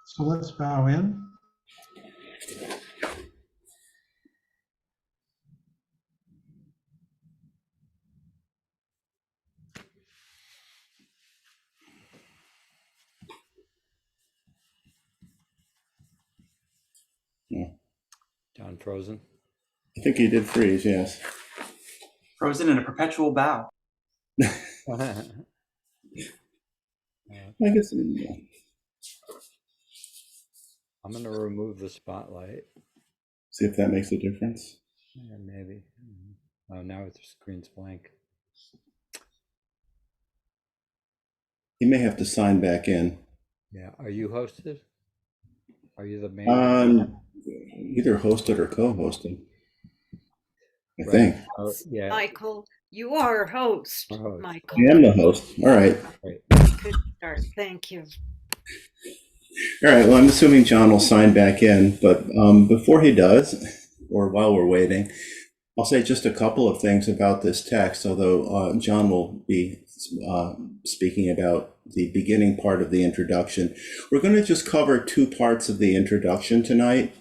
So let's bow in. Yeah. John frozen. I think he did freeze, yes. Frozen in a perpetual bow. I guess. I'm going to remove the spotlight. See if that makes a difference. Yeah, maybe. Oh, now the screen's blank. You may have to sign back in. Yeah. Are you hosted? Are you the main? Either hosted or co-hosted. I Right. think. Oh, yeah. Michael, you are a host, Our host. Michael. I am the host. All right. Right. Good start. Thank you. All right. Well, I'm assuming John will sign back in, but before he does, or while we're waiting, I'll say just a couple of things about this text, although John will be speaking about the beginning part of the introduction. We're going to just cover two parts of the introduction tonight,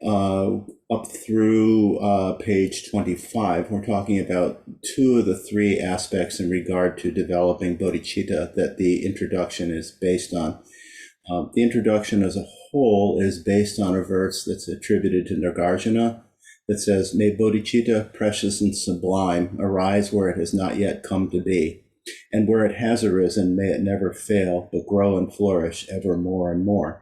up through page 25. We're talking about two of the three aspects in regard to developing bodhicitta that the introduction is based on. The introduction as a whole is based on a verse that's attributed to Nagarjuna that says, "May bodhicitta, precious and sublime, arise where it has not yet come to be. And where it has arisen, may it never fail, but grow and flourish ever more and more."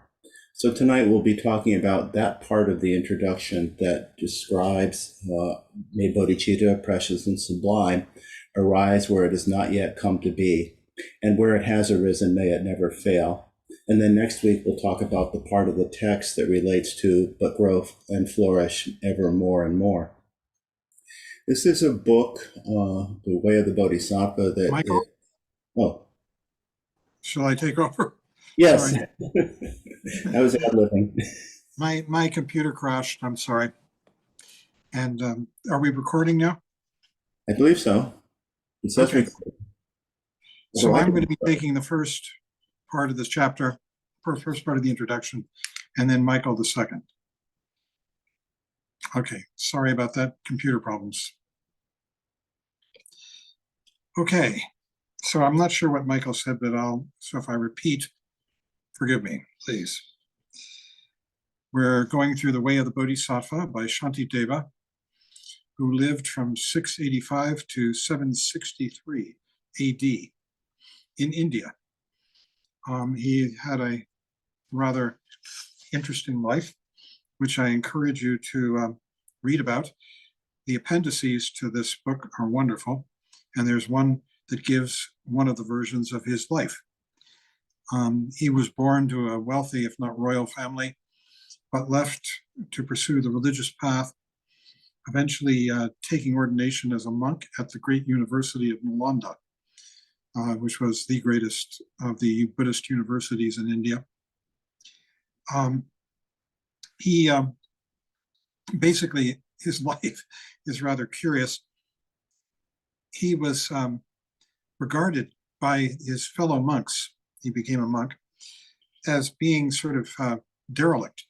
So tonight we'll be talking about that part of the introduction that describes, may bodhicitta, precious and sublime, arise where it has not yet come to be. And where it has arisen, may it never fail. And then next week, we'll talk about the part of the text that relates to, but grow and flourish ever more and more. This is a book, The Way of the Bodhisattva, that... Michael? Oh. Shall I take over? Yes. Sorry. I was ad-libbing. My computer crashed. I'm sorry. And are we recording now? I believe so. It says Okay. record. So I'm going to be taking the first part of this chapter, first part of the introduction, and then Michael the second. Okay, sorry about that, computer problems. Okay, so I'm not sure what Michael said, but so if I repeat, forgive me, please. We're going through The Way of the Bodhisattva by Shantideva, who lived from 685 to 763 AD in India. He had a rather interesting life, which I encourage you to read about. The appendices to this book are wonderful, and there's one that gives one of the versions of his life. He was born to a wealthy, if not royal family, but left to pursue the religious path, eventually taking ordination as a monk at the great University of Nalanda, which was the greatest of the Buddhist universities in India. He basically, his life is rather curious. He was regarded by his fellow monks, he became a monk, as being sort of derelict.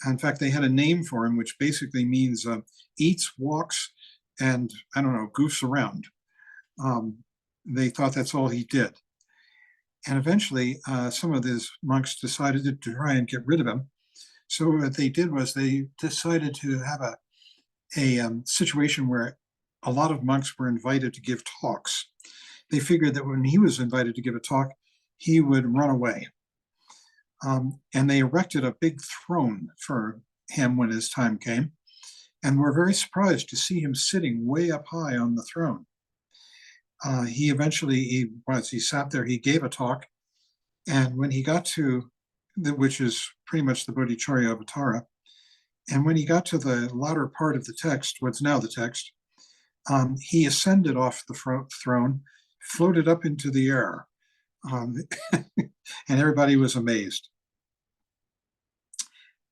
In fact, they had a name for him, which basically means eats, walks, and, I don't know, goofs around. They thought that's all he did. And eventually, some of these monks decided to try and get rid of him. So what they did was they decided to have a situation where a lot of monks were invited to give talks. They figured that when he was invited to give a talk, he would run away. And they erected a big throne for him when his time came, and were very surprised to see him sitting way up high on the throne. He eventually, as he sat there, he gave a talk, and when he got to, which is pretty much the Bodhicharya Avatara, and when he got to the latter part of the text, what's now the text, he ascended off the throne, floated up into the air, and everybody was amazed.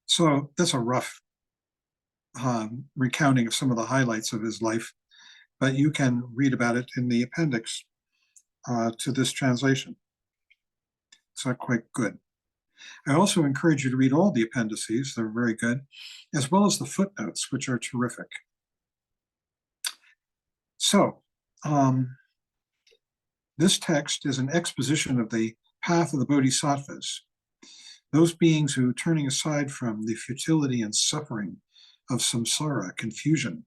So that's a rough recounting of some of the highlights of his life, but you can read about it in the appendix to this translation. It's not quite good. I also encourage you to read all the appendices, they're very good, as well as the footnotes, which are terrific. So, this text is an exposition of the path of the Bodhisattvas, those beings who, turning aside from the futility and suffering of samsara, confusion,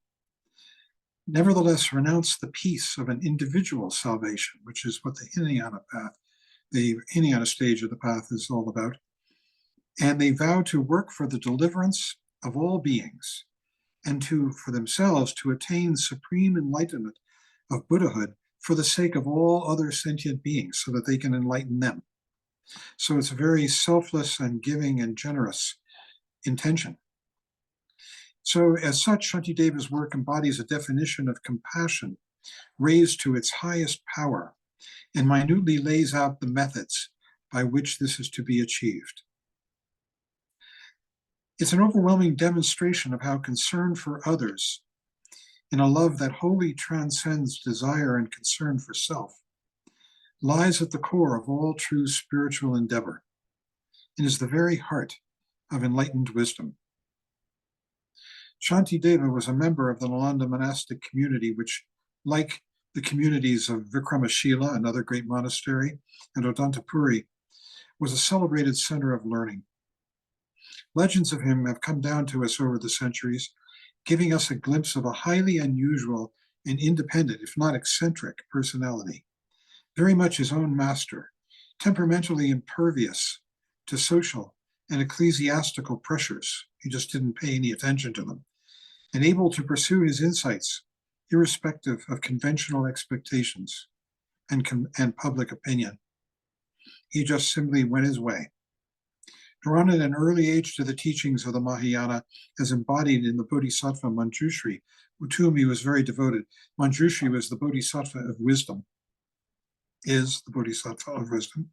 nevertheless renounce the peace of an individual salvation, which is what the Hinayana path, the Hinayana stage of the path is all about. And they vow to work for the deliverance of all beings and for themselves to attain supreme enlightenment of Buddhahood for the sake of all other sentient beings so that they can enlighten them. So it's a very selfless and giving and generous intention. So as such, Shantideva's work embodies a definition of compassion raised to its highest power and minutely lays out the methods by which this is to be achieved. It's an overwhelming demonstration of how concern for others, in a love that wholly transcends desire and concern for self, lies at the core of all true spiritual endeavor and is the very heart of enlightened wisdom. Shantideva was a member of the Nalanda monastic community, which, like the communities of Vikramashila, another great monastery, and Odantapuri, was a celebrated center of learning. Legends of him have come down to us over the centuries, giving us a glimpse of a highly unusual and independent, if not eccentric, personality, very much his own master, temperamentally impervious to social and ecclesiastical pressures. He just didn't pay any attention to them, and able to pursue his insights irrespective of conventional expectations and public opinion. He just simply went his way. Drawn at an early age to the teachings of the Mahayana as embodied in the Bodhisattva Manjushri, to whom he was very devoted. Manjushri was the Bodhisattva of wisdom, is the Bodhisattva of wisdom.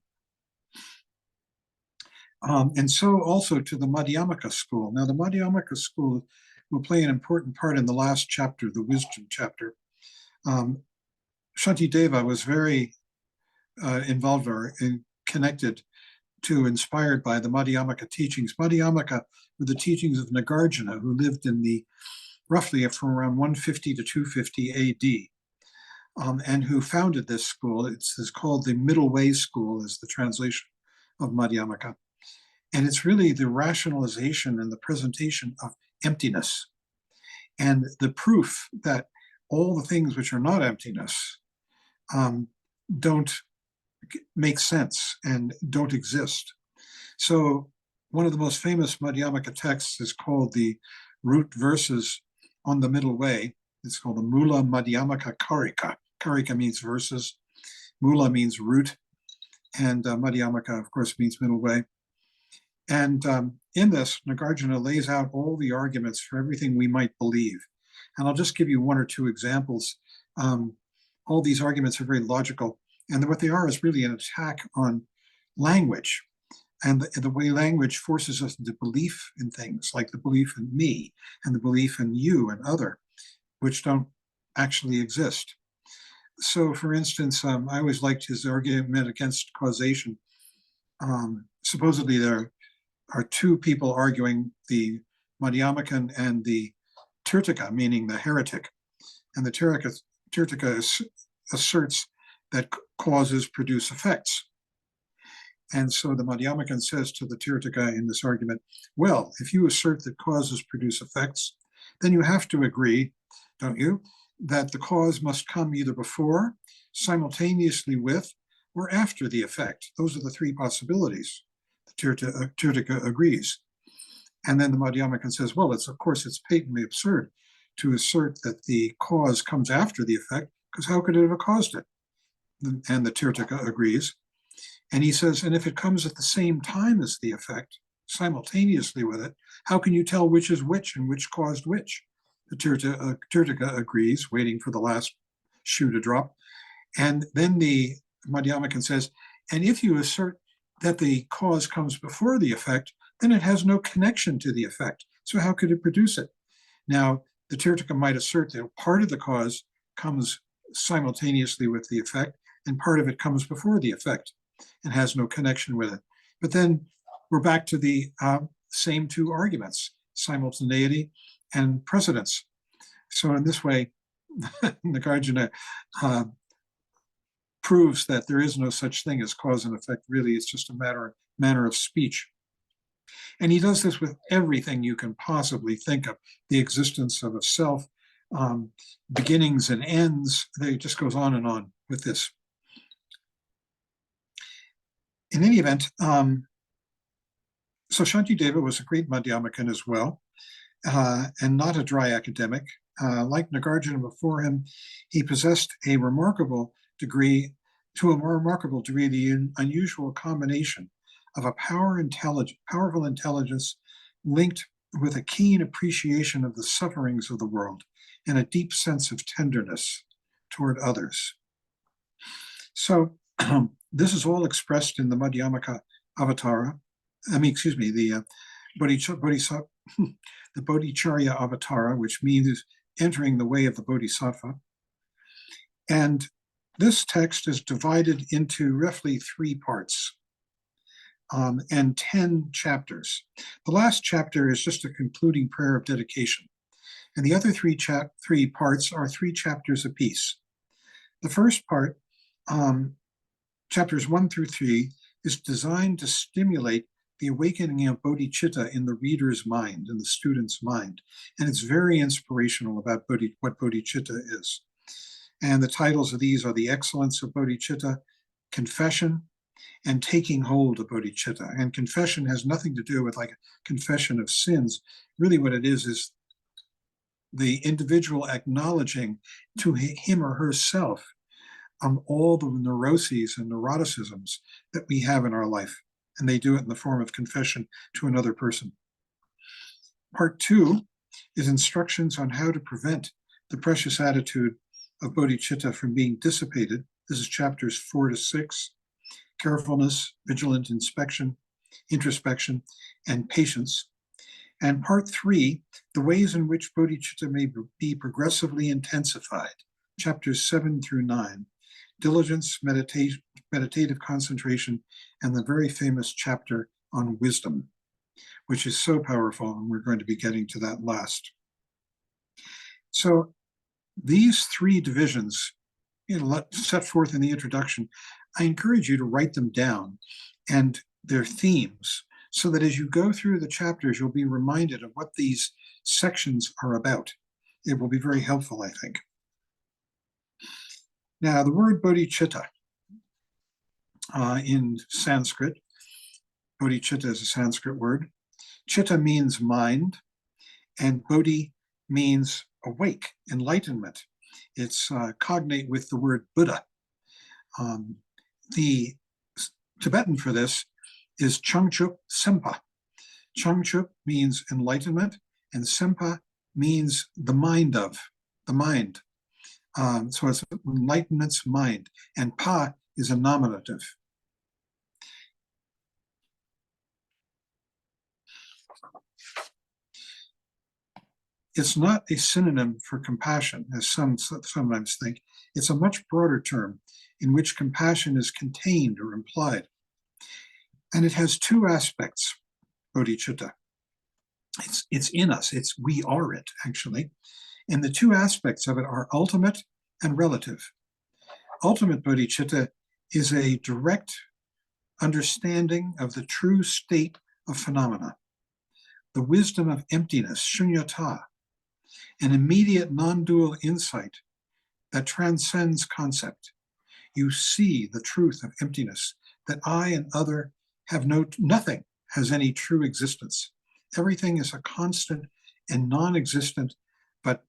And so also to the Madhyamaka school. Now the Madhyamaka school will play an important part in the last chapter, the wisdom chapter. Shantideva was very involved or connected to, inspired by the Madhyamaka teachings. Madhyamaka were the teachings of Nagarjuna, who lived in the roughly from around 150 to 250 AD, and who founded this school. It's called the Middle Way School, is the translation of Madhyamaka. And it's really the rationalization and the presentation of emptiness and the proof that all the things which are not emptiness don't make sense and don't exist. So one of the most famous Madhyamaka texts is called the Root Verses on the Middle Way. It's called the Mula Madhyamaka Karika. Karika means verses, Mula means root, and Madhyamaka, of course, means middle way. And in this, Nagarjuna lays out all the arguments for everything we might believe. And I'll just give you one or two examples. All these arguments are very logical. And what they are is really an attack on language and the way language forces us into belief in things, like the belief in me and the belief in you and other, which don't actually exist. So, for instance, I always liked his argument against causation. Supposedly there are two people arguing, the Madhyamakan and the Tirtaka, meaning the heretic. And the Tirtaka asserts that causes produce effects. And so the Madhyamakan says to the Tirtaka in this argument, well, if you assert that causes produce effects, then you have to agree, don't you, that the cause must come either before, simultaneously with, or after the effect. Those are the three possibilities. The Tirtaka agrees. And then the Madhyamakan says, well, of course, it's patently absurd to assert that the cause comes after the effect, because how could it have caused it? And the Tirtaka agrees. And he says, and if it comes at the same time as the effect, simultaneously with it, how can you tell which is which and which caused which? The Tirtaka agrees, waiting for the last shoe to drop. And then the Madhyamakan says, and if you assert that the cause comes before the effect, then it has no connection to the effect. So how could it produce it? Now, the Tirtaka might assert that part of the cause comes simultaneously with the effect, and part of it comes before the effect and has no connection with it. But then we're back to the same two arguments, simultaneity and precedence. So in this way, Nagarjuna proves that there is no such thing as cause and effect. Really, it's just a manner of speech. And he does this with everything you can possibly think of, the existence of a self, beginnings and ends. It just goes on and on with this. In any event, so Shantideva was a great Madhyamakan as well, and not a dry academic. Like Nagarjuna before him, he possessed a remarkable degree, the unusual combination of a powerful intelligence linked with a keen appreciation of the sufferings of the world and a deep sense of tenderness toward others. So this is all expressed in the Madhyamaka Avatara. The Bodhicharya Avatara, which means entering the way of the Bodhisattva. And this text is divided into roughly 3 parts and 10 chapters. The last chapter is just a concluding prayer of dedication. And the other 3 parts are 3 chapters apiece. The first part, chapters 1 through 3, is designed to stimulate the awakening of bodhicitta in the reader's mind, in the student's mind. And it's very inspirational about what bodhicitta is. And the titles of these are The Excellence of Bodhicitta, Confession, and Taking Hold of Bodhicitta. And confession has nothing to do with like a confession of sins. Really what it is the individual acknowledging to him or herself all the neuroses and neuroticisms that we have in our life. And they do it in the form of confession to another person. Part 2 is instructions on how to prevent the precious attitude of bodhicitta from being dissipated. This is chapters 4 to 6. Carefulness, vigilant inspection, introspection, and patience. And part 3, the ways in which bodhicitta may be progressively intensified, chapters 7 through 9. Diligence, meditative concentration, and the very famous chapter on wisdom, which is so powerful, and we're going to be getting to that last. So these 3 divisions, set forth in the introduction, I encourage you to write them down and their themes, so that as you go through the chapters, you'll be reminded of what these sections are about. It will be very helpful, I think. Now, the word bodhicitta in Sanskrit, bodhicitta is a Sanskrit word. Chitta means mind, and bodhi means awake, enlightenment. It's cognate with the word Buddha. The Tibetan for this is Changchup Sempa. Changchup means enlightenment, and Sempa means the mind of, the mind. So it's enlightenment's mind, and Pa is a nominative. It's not a synonym for compassion, as some sometimes think. It's a much broader term in which compassion is contained or implied. And it has 2 aspects, bodhicitta. It's in us, we are it, actually. And the 2 aspects of it are ultimate and relative. Ultimate bodhicitta is a direct understanding of the true state of phenomena, the wisdom of emptiness, shunyata, an immediate non-dual insight that transcends concept. You see the truth of emptiness, that I and other have nothing has any true existence. Everything is a constant and non-existent, but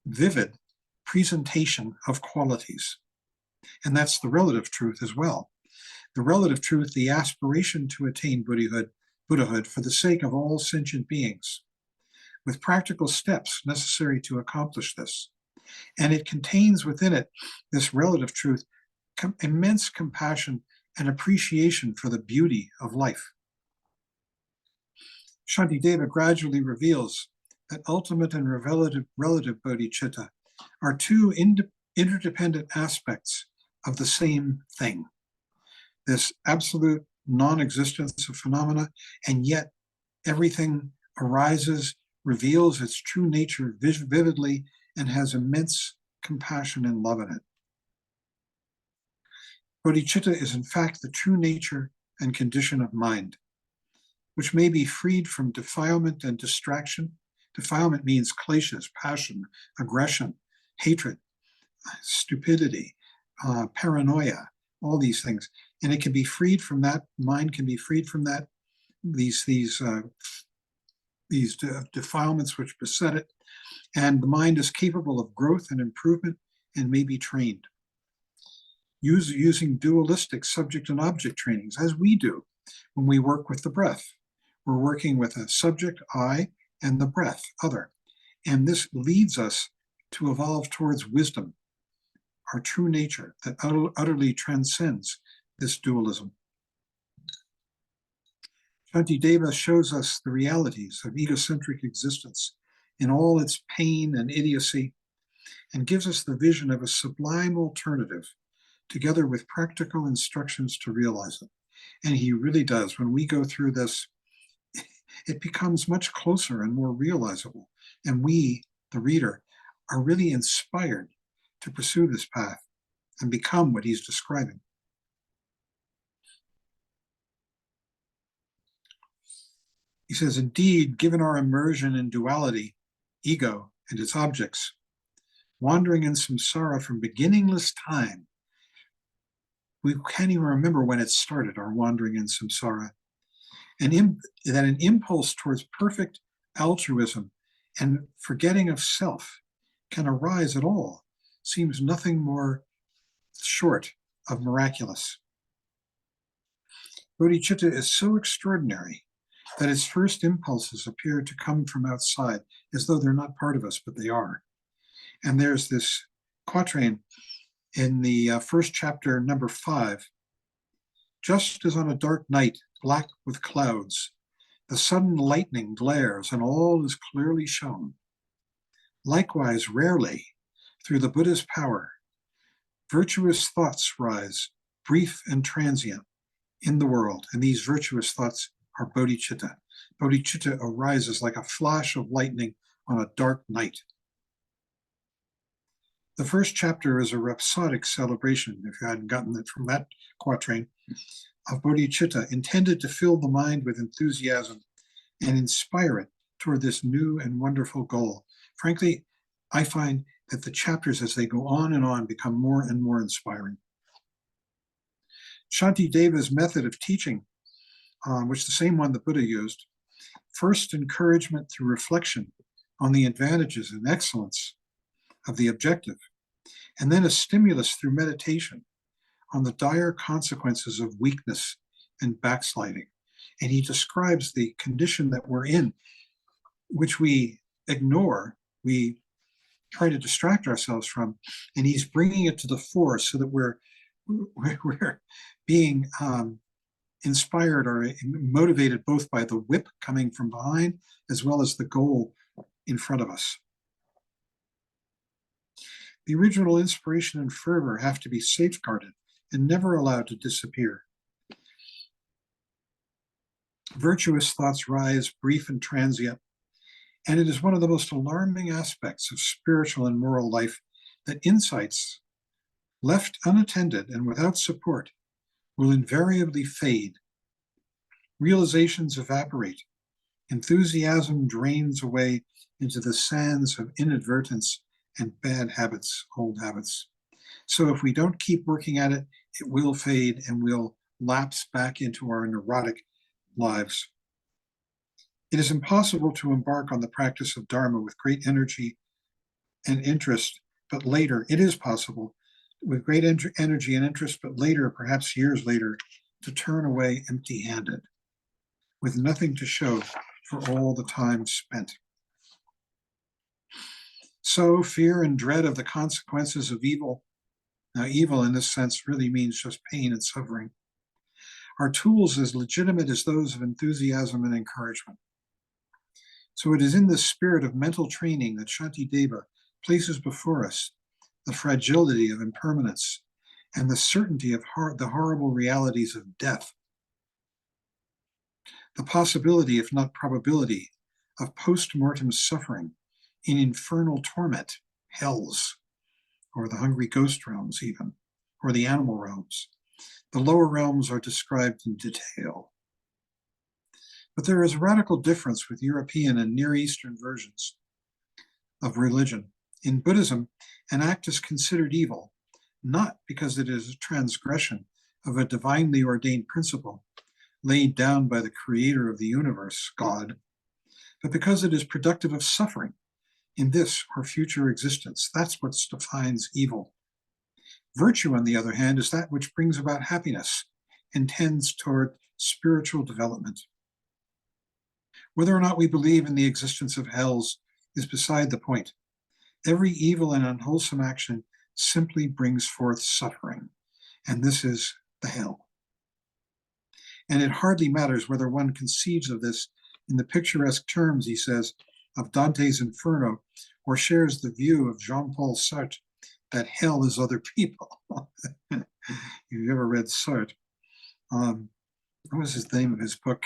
vivid presentation of qualities. And that's the relative truth as well. The relative truth, the aspiration to attain Buddhahood for the sake of all sentient beings, with practical steps necessary to accomplish this. And it contains within it, this relative truth, immense compassion and appreciation for the beauty of life. Shantideva gradually reveals that ultimate and relative bodhicitta are 2 interdependent aspects of the same thing. This absolute non-existence of phenomena, and yet everything arises, reveals its true nature vividly, and has immense compassion and love in it. Bodhicitta is in fact the true nature and condition of mind, which may be freed from defilement and distraction. Defilement means kleshas, passion, aggression, hatred, stupidity, paranoia, all these things. And it can be freed from that, mind can be freed from that, these defilements which beset it. And the mind is capable of growth and improvement and may be trained. Using dualistic subject and object trainings, as we do when we work with the breath. We're working with a subject, I, and the breath, other. And this leads us to evolve towards wisdom, our true nature that utterly transcends this dualism. Shantideva shows us the realities of egocentric existence in all its pain and idiocy, and gives us the vision of a sublime alternative, together with practical instructions to realize it. And he really does. When we go through this, it becomes much closer and more realizable. And we, the reader, are really inspired to pursue this path and become what he's describing. He says, indeed, given our immersion in duality, ego, and its objects, wandering in samsara from beginningless time, we can't even remember when it started, our wandering in samsara, and that an impulse towards perfect altruism and forgetting of self can arise at all seems nothing more short of miraculous. Bodhicitta is so extraordinary that its first impulses appear to come from outside, as though they're not part of us, but they are. And there's this quatrain in the first chapter, number 5. Just as on a dark night, black with clouds, the sudden lightning glares and all is clearly shown. Likewise, rarely, through the Buddha's power, virtuous thoughts rise, brief and transient, in the world. And these virtuous thoughts are bodhicitta. Bodhicitta arises like a flash of lightning on a dark night. The first chapter is a rhapsodic celebration, if you hadn't gotten it from that quatrain, of bodhicitta, intended to fill the mind with enthusiasm and inspire it toward this new and wonderful goal. Frankly, I find that the chapters, as they go on and on, become more and more inspiring. Shantideva's method of teaching, which the same one the Buddha used, first encouragement through reflection on the advantages and excellence of the objective, and then a stimulus through meditation on the dire consequences of weakness and backsliding. And he describes the condition that we're in, which we ignore, we try to distract ourselves from, and he's bringing it to the fore so that we're being inspired or motivated both by the whip coming from behind as well as the goal in front of us. The original inspiration and fervor have to be safeguarded and never allowed to disappear. Virtuous thoughts rise, brief and transient, and it is one of the most alarming aspects of spiritual and moral life that insights left unattended and without support will invariably fade. Realizations evaporate. Enthusiasm drains away into the sands of inadvertence and bad habits, old habits. So if we don't keep working at it, it will fade and we'll lapse back into our neurotic lives. It is impossible to embark on the practice of Dharma with great energy and interest, but later, it is possible with great energy and interest, but later, perhaps years later, to turn away empty-handed, with nothing to show for all the time spent. So fear and dread of the consequences of evil, now evil in this sense really means just pain and suffering, are tools as legitimate as those of enthusiasm and encouragement. So it is in this spirit of mental training that Shantideva places before us the fragility of impermanence and the certainty of the horrible realities of death the possibility, if not probability, of post-mortem suffering in infernal torment, hells, or the hungry ghost realms even, or the animal realms. The lower realms are described in detail. But there is a radical difference with European and Near Eastern versions of religion. In Buddhism, an act is considered evil, not because it is a transgression of a divinely ordained principle laid down by the creator of the universe, God, but because it is productive of suffering in this or future existence. That's what defines evil. Virtue, on the other hand, is that which brings about happiness and tends toward spiritual development. Whether or not we believe in the existence of hells is beside the point. Every evil and unwholesome action simply brings forth suffering, and this is the hell. And it hardly matters whether one conceives of this in the picturesque terms, he says, of Dante's Inferno, or shares the view of Jean-Paul Sartre that hell is other people. If you've ever read Sartre, what was his name of his book?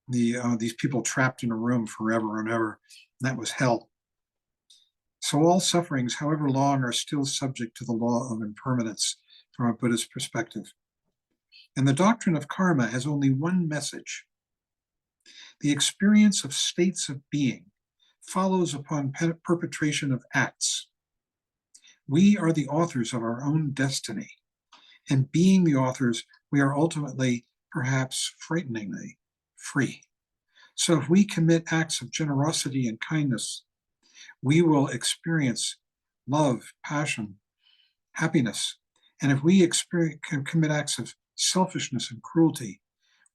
These people trapped in a room forever and ever. And that was hell. So all sufferings, however long, are still subject to the law of impermanence from a Buddhist perspective. And the doctrine of karma has only one message. The experience of states of being follows upon perpetration of acts. We are the authors of our own destiny, and being the authors, we are ultimately, perhaps frighteningly, free. So if we commit acts of generosity and kindness, we will experience love, passion, happiness. And if we commit acts of selfishness and cruelty,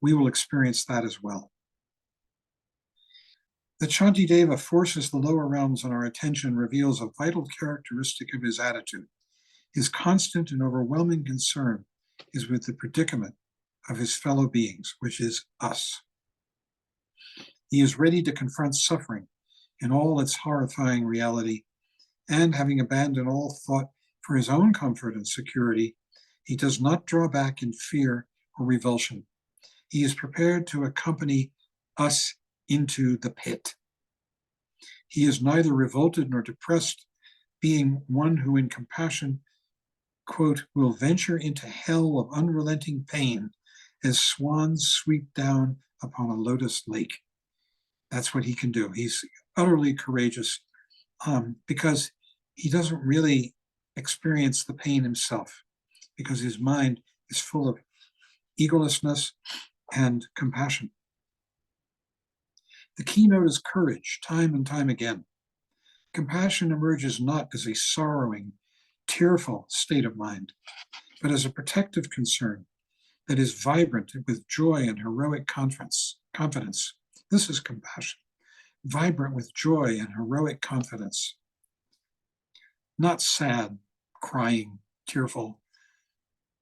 we will experience that as well. That Shantideva forces the lower realms on our attention reveals a vital characteristic of his attitude. His constant and overwhelming concern is with the predicament of his fellow beings, which is us. He is ready to confront suffering in all its horrifying reality, and having abandoned all thought for his own comfort and security, he does not draw back in fear or revulsion. He is prepared to accompany us into the pit. He is neither revolted nor depressed, being one who in compassion, quote, will venture into hell of unrelenting pain as swans sweep down upon a lotus lake. That's what he can do. He's utterly courageous because he doesn't really experience the pain himself, because his mind is full of egolessness and compassion. The keynote is courage, time and time again. Compassion emerges not as a sorrowing, tearful state of mind, but as a protective concern that is vibrant with joy and heroic confidence. This is compassion, vibrant with joy and heroic confidence. Not sad, crying, tearful,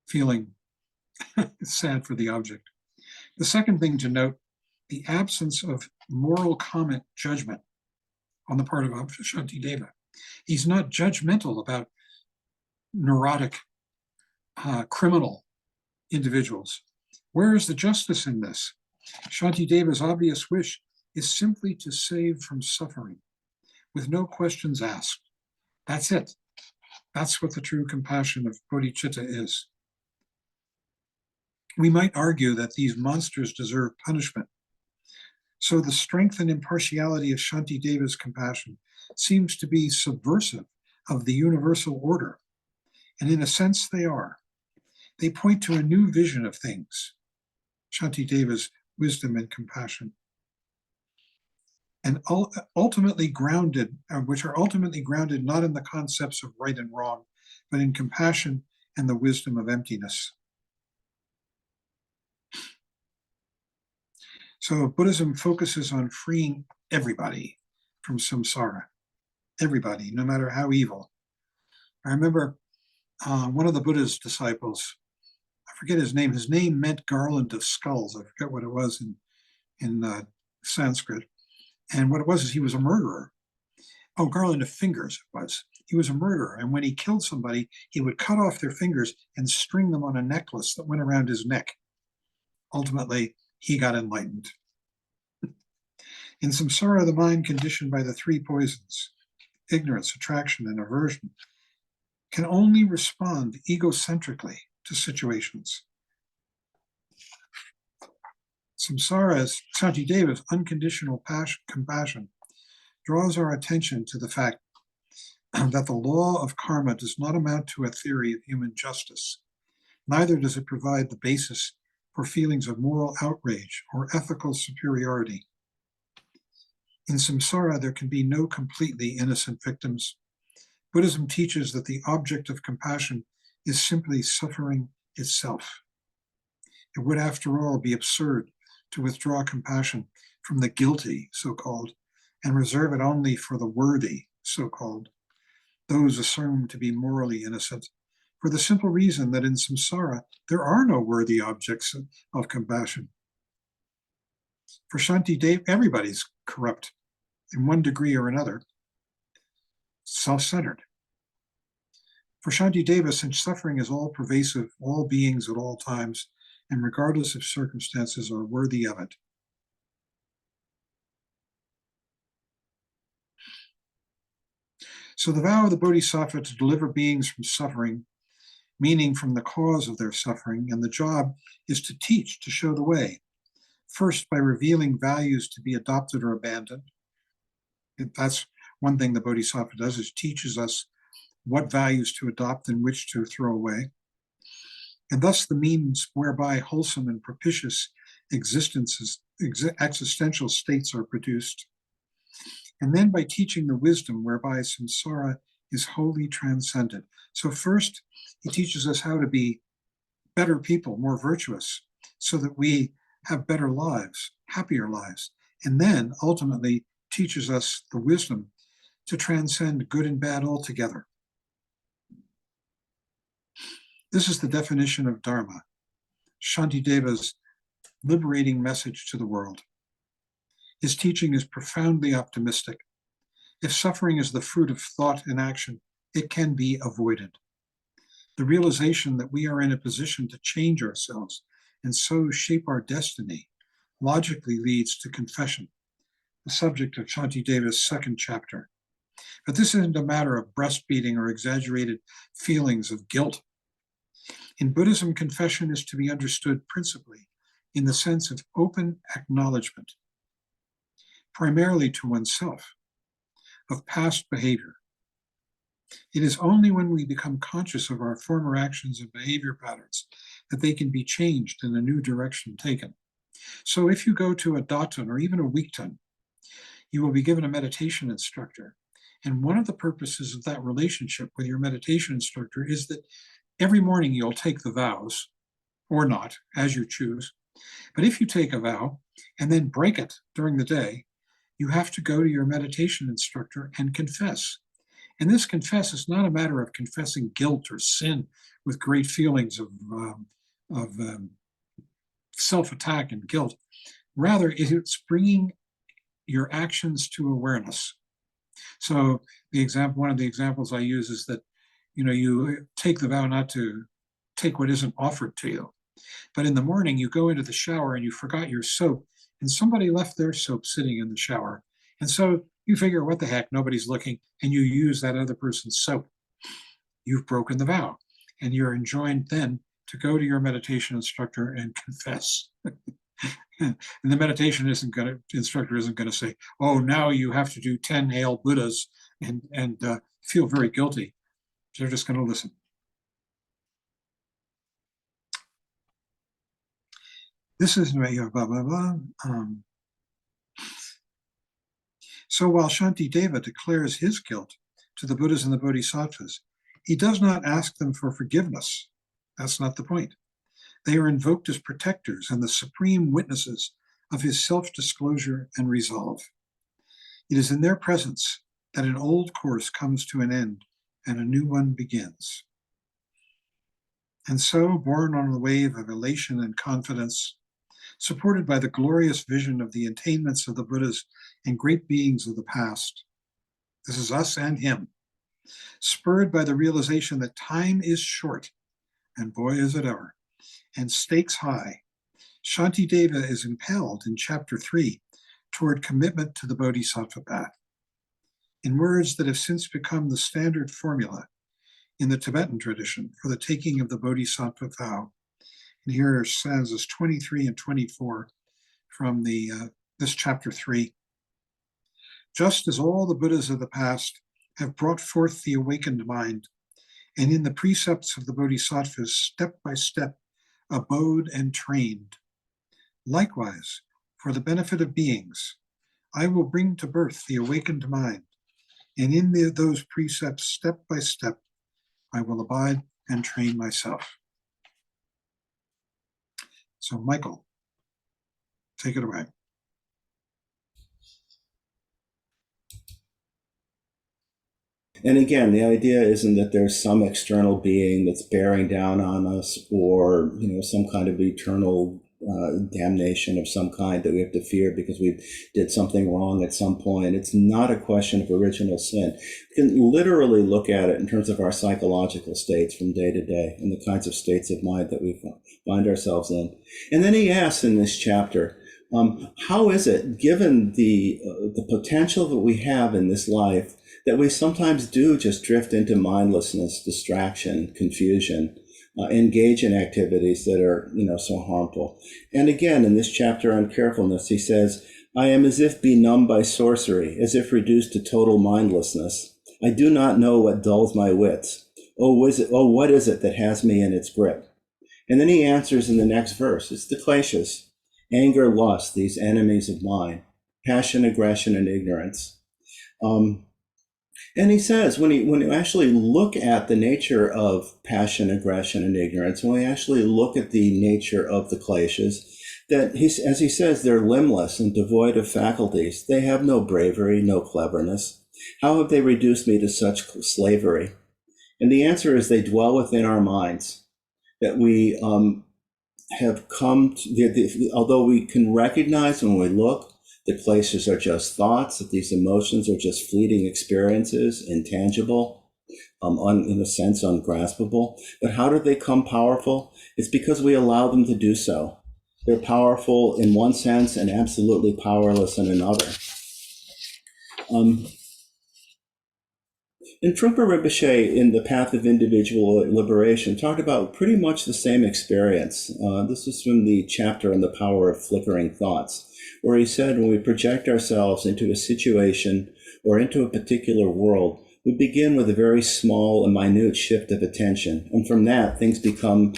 feeling sad for the object. The second thing to note, the absence of moral comment judgment on the part of Shantideva. He's not judgmental about neurotic, criminal individuals. Where is the justice in this? Shantideva's obvious wish is simply to save from suffering, with no questions asked. That's it. That's what the true compassion of bodhicitta is. We might argue that these monsters deserve punishment. So the strength and impartiality of Shantideva's compassion seems to be subversive of the universal order. And in a sense, they are. They point to a new vision of things, Shantideva's wisdom and compassion, and ultimately grounded, which are ultimately grounded not in the concepts of right and wrong, but in compassion and the wisdom of emptiness. So Buddhism focuses on freeing everybody from samsara, everybody, no matter how evil. I remember one of the Buddha's disciples, I forget his name meant garland of skulls. I forget what it was in Sanskrit. And what it was is he was a murderer. Oh, garland of fingers it was. He was a murderer. And when he killed somebody, he would cut off their fingers and string them on a necklace that went around his neck. Ultimately, he got enlightened. In samsara, the mind conditioned by the three poisons, ignorance, attraction, and aversion, can only respond egocentrically to situations. Samsara's, Shantideva's unconditional compassion draws our attention to the fact that the law of karma does not amount to a theory of human justice. Neither does it provide the basis for feelings of moral outrage or ethical superiority. In samsara, there can be no completely innocent victims. Buddhism teaches that the object of compassion is simply suffering itself. It would, after all, be absurd to withdraw compassion from the guilty, so-called, and reserve it only for the worthy, so-called, those assumed to be morally innocent, for the simple reason that in samsara, there are no worthy objects of compassion. For Shantideva, everybody's corrupt in one degree or another, self-centered. For Shantideva, since suffering is all pervasive, all beings at all times, and regardless of circumstances, are worthy of it. So the vow of the Bodhisattva to deliver beings from suffering, meaning from the cause of their suffering, and the job is to teach, to show the way, first by revealing values to be adopted or abandoned. That's one thing the Bodhisattva does, is teaches us what values to adopt and which to throw away. And thus the means whereby wholesome and propitious existential states are produced. And then by teaching the wisdom whereby samsara is wholly transcended. So first, he teaches us how to be better people, more virtuous, so that we have better lives, happier lives. And then ultimately teaches us the wisdom to transcend good and bad altogether. This is the definition of Dharma, Shantideva's liberating message to the world. His teaching is profoundly optimistic. If suffering is the fruit of thought and action, it can be avoided. The realization that we are in a position to change ourselves and so shape our destiny logically leads to confession, the subject of Shantideva's second chapter. But this isn't a matter of breastbeating or exaggerated feelings of guilt. In Buddhism, confession is to be understood principally in the sense of open acknowledgement, primarily to oneself, of past behavior. It is only when we become conscious of our former actions and behavior patterns that they can be changed and a new direction taken. So if you go to a daton or even a wikton, you will be given a meditation instructor. And one of the purposes of that relationship with your meditation instructor is that every morning you'll take the vows, or not, as you choose. But if you take a vow and then break it during the day, you have to go to your meditation instructor and confess. And this confess is not a matter of confessing guilt or sin with great feelings of self-attack and guilt. Rather, it's bringing your actions to awareness. So one of the examples I use is that, you take the vow not to take what isn't offered to you. But in the morning, you go into the shower and you forgot your soap, and somebody left their soap sitting in the shower. And so you figure, what the heck, nobody's looking, and you use that other person's soap. You've broken the vow, and you're enjoined then to go to your meditation instructor and confess. And the meditation instructor isn't going to say, oh, now you have to do 10 Hail Buddhas and feel very guilty. They're just going to listen. This is blah, blah, blah. So while Shantideva declares his guilt to the Buddhas and the Bodhisattvas, he does not ask them for forgiveness. That's not the point. They are invoked as protectors and the supreme witnesses of his self-disclosure and resolve. It is in their presence that an old course comes to an end and a new one begins. And so, borne on the wave of elation and confidence, supported by the glorious vision of the attainments of the Buddhas and great beings of the past, this is us and him, spurred by the realization that time is short, and boy is it ever, and stakes high, Shantideva is impelled in chapter 3 toward commitment to the Bodhisattva path. In words that have since become the standard formula in the Tibetan tradition for the taking of the Bodhisattva vow. And here are stanzas 23 and 24 from this chapter 3. Just as all the Buddhas of the past have brought forth the awakened mind, and in the precepts of the Bodhisattvas step by step abode and trained. Likewise, for the benefit of beings, I will bring to birth the awakened mind, and in those precepts, step by step, I will abide and train myself. So, Michael, take it away. And again, the idea isn't that there's some external being that's bearing down on us, or some kind of eternal damnation of some kind that we have to fear because we did something wrong at some point. It's not a question of original sin. We can literally look at it in terms of our psychological states from day to day and the kinds of states of mind that we find ourselves in. And then he asks in this chapter, how is it, given the potential that we have in this life, that we sometimes do just drift into mindlessness, distraction, confusion, engage in activities that are, so harmful. And again, in this chapter on carefulness, he says, I am as if benumbed by sorcery, as if reduced to total mindlessness. I do not know what dulls my wits. Oh, what is it that has me in its grip? And then he answers in the next verse. It's the kleshas, anger, lust, these enemies of mine, passion, aggression, and ignorance. And he says, when you actually look at the nature of passion, aggression, and ignorance, when we actually look at the nature of the kleshas, that as he says, they're limbless and devoid of faculties. They have no bravery, no cleverness. How have they reduced me to such slavery? And the answer is they dwell within our minds, that we have come to, although we can recognize when we look, the kleshas are just thoughts, that these emotions are just fleeting experiences, intangible, in a sense, ungraspable. But how do they become powerful? It's because we allow them to do so. They're powerful in one sense and absolutely powerless in another. And Trungpa Rinpoche, in The Path of Individual Liberation, talked about pretty much the same experience. This is from the chapter on the power of flickering thoughts, where he said when we project ourselves into a situation or into a particular world, we begin with a very small and minute shift of attention. And from that, things become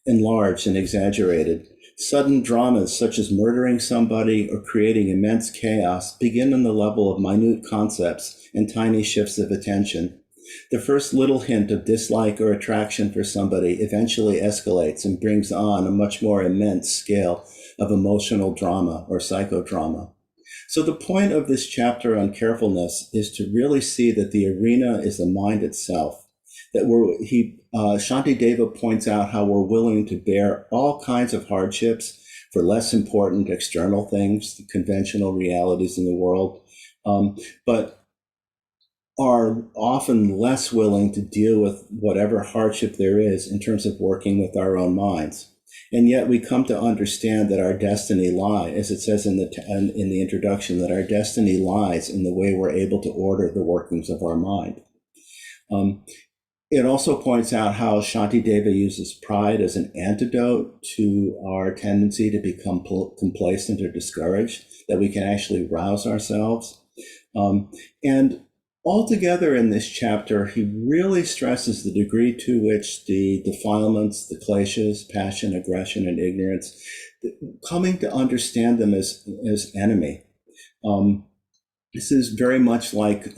enlarged and exaggerated. Sudden dramas such as murdering somebody or creating immense chaos begin on the level of minute concepts and tiny shifts of attention. The first little hint of dislike or attraction for somebody eventually escalates and brings on a much more immense scale of emotional drama or psychodrama. So the point of this chapter on carefulness is to really see that the arena is the mind itself. That Shantideva points out how we're willing to bear all kinds of hardships for less important external things, the conventional realities in the world, but are often less willing to deal with whatever hardship there is in terms of working with our own minds. And yet we come to understand that our destiny lies, as it says in the introduction, that our destiny lies in the way we're able to order the workings of our mind. It also points out how Shantideva uses pride as an antidote to our tendency to become complacent or discouraged, that we can actually rouse ourselves. And altogether in this chapter, he really stresses the degree to which the defilements, the kleshas, passion, aggression, and ignorance, coming to understand them as enemy. This is very much like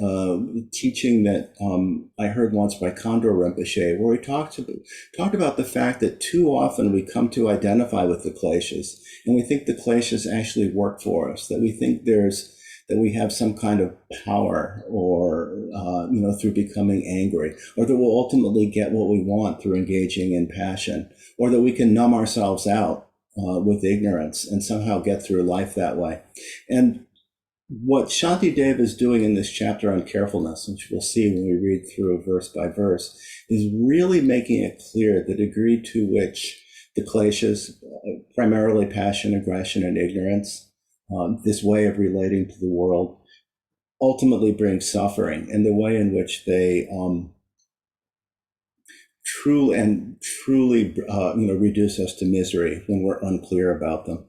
teaching that I heard once by Khandro Rinpoche, where he talked about the fact that too often we come to identify with the kleshas, and we think the kleshas actually work for us, that we think that we have some kind of power, or through becoming angry, or that we'll ultimately get what we want through engaging in passion, or that we can numb ourselves out with ignorance and somehow get through life that way. And what Shantideva is doing in this chapter on carefulness, which we'll see when we read through verse by verse, is really making it clear the degree to which the kleshas, primarily passion, aggression, and ignorance, this way of relating to the world, ultimately brings suffering, and the way in which they truly reduce us to misery when we're unclear about them.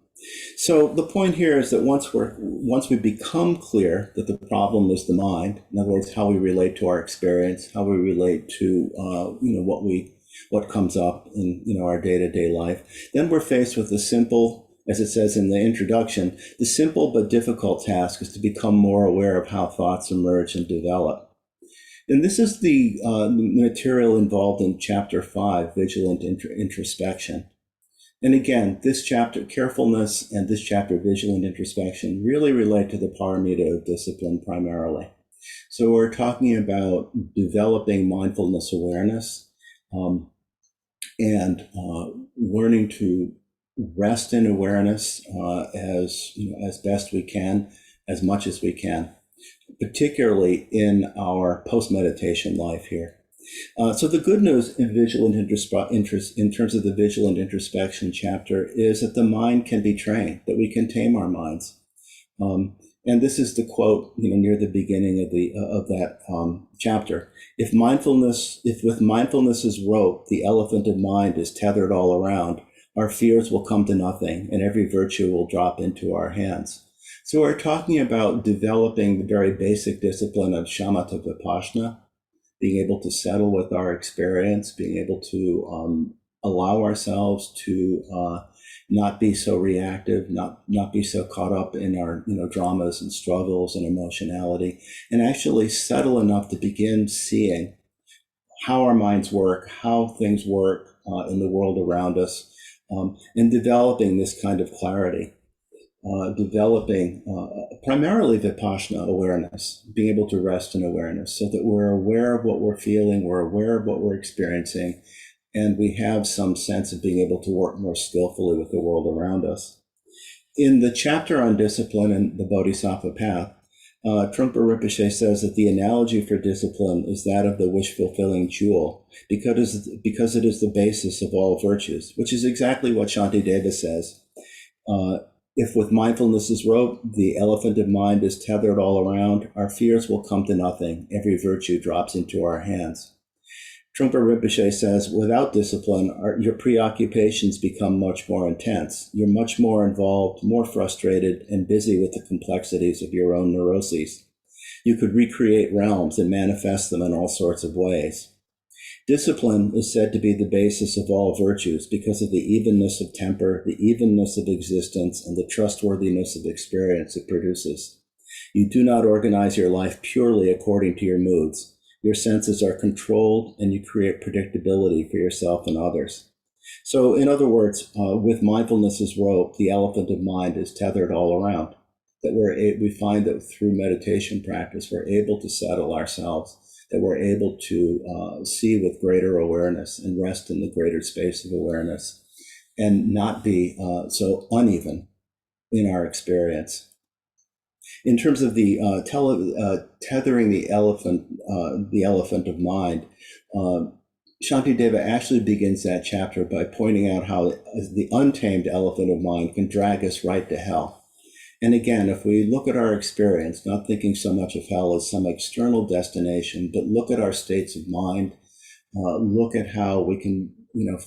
So the point here is that once we become clear that the problem is the mind, in other words, how we relate to our experience, how we relate to what comes up in our day-to-day life, then we're faced with the simple, as it says in the introduction, the simple but difficult task is to become more aware of how thoughts emerge and develop. And this is the material involved in chapter 5, vigilant introspection. And again, this chapter, carefulness, and this chapter, vigilant introspection, really relate to the paramita of discipline primarily. So we're talking about developing mindfulness awareness and learning to rest in awareness as best we can, as much as we can, particularly in our post-meditation life here. So the good news in in terms of the vigilant introspection chapter is that the mind can be trained, that we can tame our minds. And this is the quote, near the beginning of that chapter. If with mindfulness as rope, the elephant of mind is tethered all around, our fears will come to nothing, and every virtue will drop into our hands. So we're talking about developing the very basic discipline of shamatha vipassana, being able to settle with our experience, being able to allow ourselves to not be so reactive, not be so caught up in our dramas and struggles and emotionality, and actually settle enough to begin seeing how our minds work, how things work in the world around us, and developing this kind of clarity. Developing primarily vipassana awareness, being able to rest in awareness so that we're aware of what we're feeling, we're aware of what we're experiencing, and we have some sense of being able to work more skillfully with the world around us. In the chapter on discipline and the Bodhisattva path, Trungpa Rinpoche says that the analogy for discipline is that of the wish-fulfilling jewel, because it is the basis of all virtues, which is exactly what Shantideva says. If with mindfulness as rope, the elephant of mind is tethered all around, our fears will come to nothing. Every virtue drops into our hands. Trungpa Rinpoche says, without discipline, your preoccupations become much more intense. You're much more involved, more frustrated, and busy with the complexities of your own neuroses. You could recreate realms and manifest them in all sorts of ways. Discipline is said to be the basis of all virtues because of the evenness of temper, the evenness of existence, and the trustworthiness of experience it produces. You do not organize your life purely according to your moods. Your senses are controlled, and you create predictability for yourself and others. So, in other words, with mindfulness as rope, the elephant of mind is tethered all around. That we find that through meditation practice, we're able to settle ourselves, that we're able to see with greater awareness and rest in the greater space of awareness and not be so uneven in our experience. In terms of the tethering the elephant of mind, Shantideva actually begins that chapter by pointing out how the untamed elephant of mind can drag us right to hell. And again, if we look at our experience, not thinking so much of hell as some external destination, but look at our states of mind, look at how we can,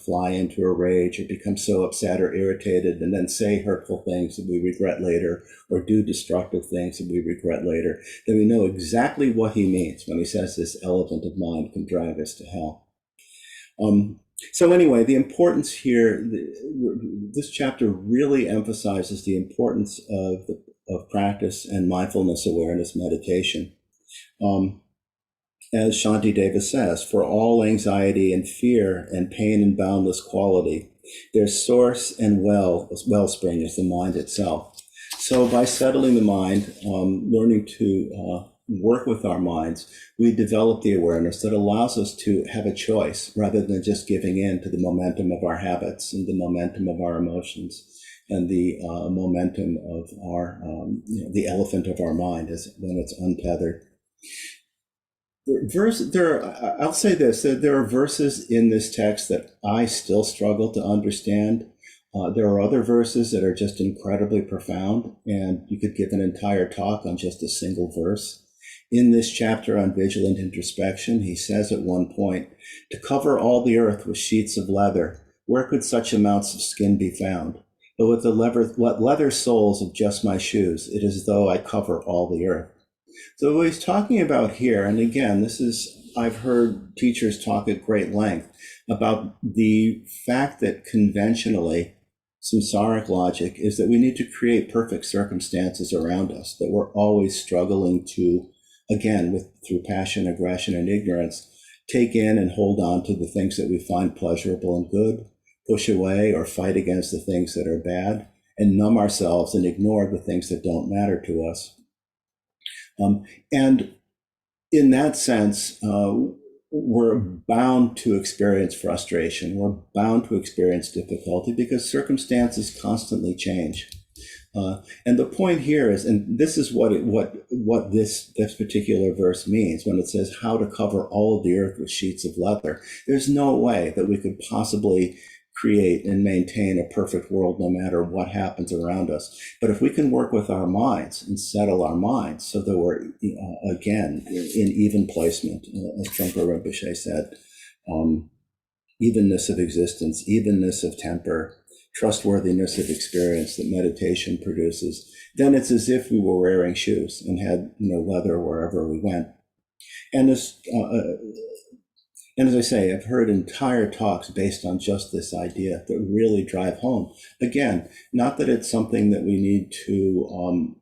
fly into a rage or become so upset or irritated and then say hurtful things that we regret later or do destructive things that we regret later, then we know exactly what he means when he says this elephant of mind can drag us to hell. So anyway, the importance here, this chapter really emphasizes the importance of practice and mindfulness awareness meditation. As Shantideva says, for all anxiety and fear and pain and boundless quality, their source and wellspring is the mind itself. So by settling the mind, learning to work with our minds, we develop the awareness that allows us to have a choice rather than just giving in to the momentum of our habits and the momentum of our emotions and the momentum of our, the elephant of our mind when it's untethered. I'll say this, that there are verses in this text that I still struggle to understand. There are other verses that are just incredibly profound, and you could give an entire talk on just a single verse. In this chapter on vigilant introspection, he says at one point, to cover all the earth with sheets of leather, where could such amounts of skin be found? But with the leather soles of just my shoes, it is as though I cover all the earth. So what he's talking about here, and again, I've heard teachers talk at great length about the fact that conventionally, samsaric logic is that we need to create perfect circumstances around us, that we're always struggling to, again, through passion, aggression, and ignorance, take in and hold on to the things that we find pleasurable and good, push away or fight against the things that are bad, and numb ourselves and ignore the things that don't matter to us. And in that sense, we're bound to experience frustration. We're bound to experience difficulty because circumstances constantly change. And the point here is, and this is what this particular verse means when it says how to cover all of the earth with sheets of leather. There's no way that we could possibly create and maintain a perfect world no matter what happens around us. But if we can work with our minds and settle our minds so that we're, again, in even placement, as Trungpa Rinpoche said, evenness of existence, evenness of temper, trustworthiness of experience that meditation produces, then it's as if we were wearing shoes and had leather wherever we went. And as I say, I've heard entire talks based on just this idea that really drive home. Again, not that it's something that we need to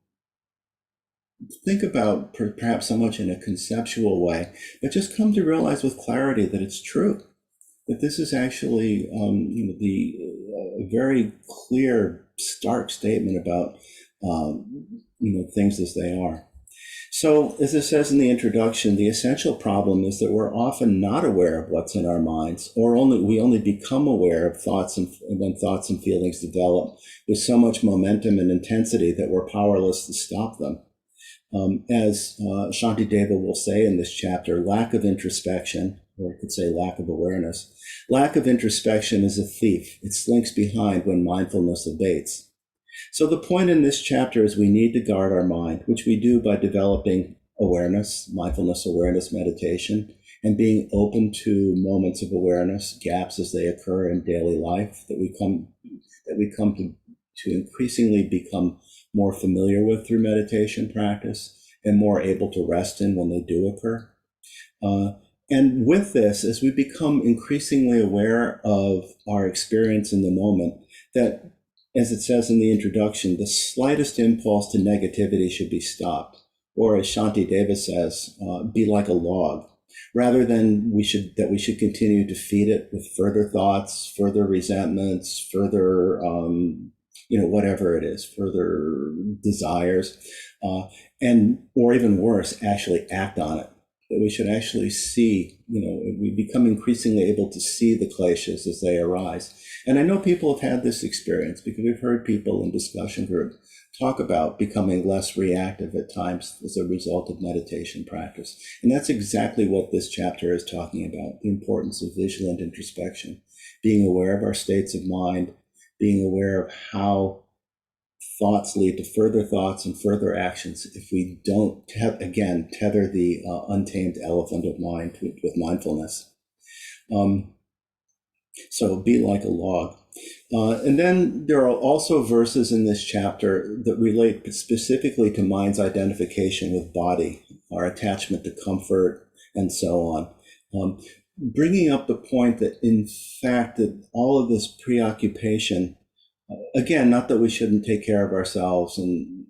think about perhaps so much in a conceptual way, but just come to realize with clarity that it's true, that this is actually a very clear, stark statement about things as they are. So, as it says in the introduction, the essential problem is that we're often not aware of what's in our minds, or we only become aware of thoughts when thoughts and feelings develop with so much momentum and intensity that we're powerless to stop them. As Shantideva will say in this chapter, lack of introspection, or I could say lack of awareness, lack of introspection is a thief. It slinks behind when mindfulness abates. So the point in this chapter is we need to guard our mind, which we do by developing awareness, mindfulness awareness meditation, and being open to moments of awareness, gaps as they occur in daily life that we come to increasingly become more familiar with through meditation practice and more able to rest in when they do occur. And with this, as we become increasingly aware of our experience in the moment, that, as it says in the introduction, the slightest impulse to negativity should be stopped. Or as Shantideva says, be like a log, rather than we should continue to feed it with further thoughts, further resentments, further, whatever it is, further desires, or even worse, actually act on it. That we should actually see, we become increasingly able to see the kleshas as they arise. And I know people have had this experience because we've heard people in discussion group talk about becoming less reactive at times as a result of meditation practice. And that's exactly what this chapter is talking about, the importance of vigilant introspection, being aware of our states of mind, being aware of how thoughts lead to further thoughts and further actions if we don't, tether the untamed elephant of mind with mindfulness. So be like a log. And then there are also verses in this chapter that relate specifically to mind's identification with body, our attachment to comfort, and so on. Bringing up the point that, in fact, that all of this preoccupation, again, not that we shouldn't take care of ourselves, and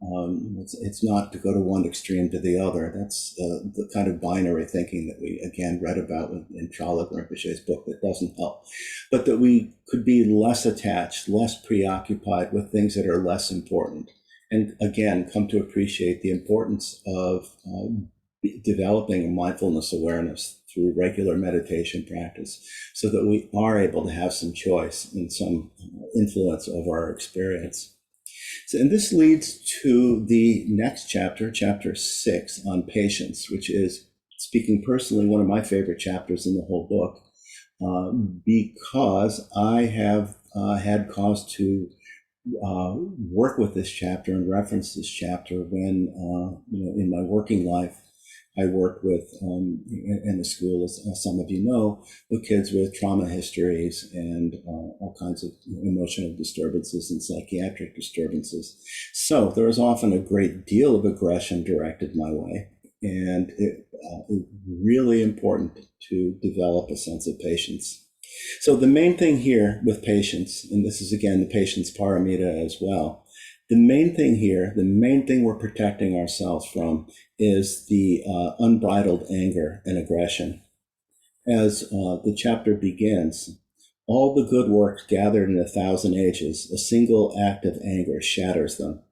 it's not to go to one extreme to the other. That's the kind of binary thinking that we, again, read about in Charlotte Rinpoche's book that doesn't help. But that we could be less attached, less preoccupied with things that are less important. And again, come to appreciate the importance of developing a mindfulness awareness through regular meditation practice so that we are able to have some choice and some influence over our experience. So, and this leads to the next chapter, chapter 6, on patience, which is speaking personally, one of my favorite chapters in the whole book, because I have had cause to work with this chapter and reference this chapter when, in my working life, I work with, in the school, as some of you know, with kids with trauma histories and all kinds of emotional disturbances and psychiatric disturbances. So there is often a great deal of aggression directed my way. And it's really important to develop a sense of patience. So the main thing here with patience, and this is again the patience paramita as well, the main thing here, the main thing we're protecting ourselves from is the unbridled anger and aggression. As the chapter begins, all the good works gathered in 1,000 ages, a single act of anger shatters them.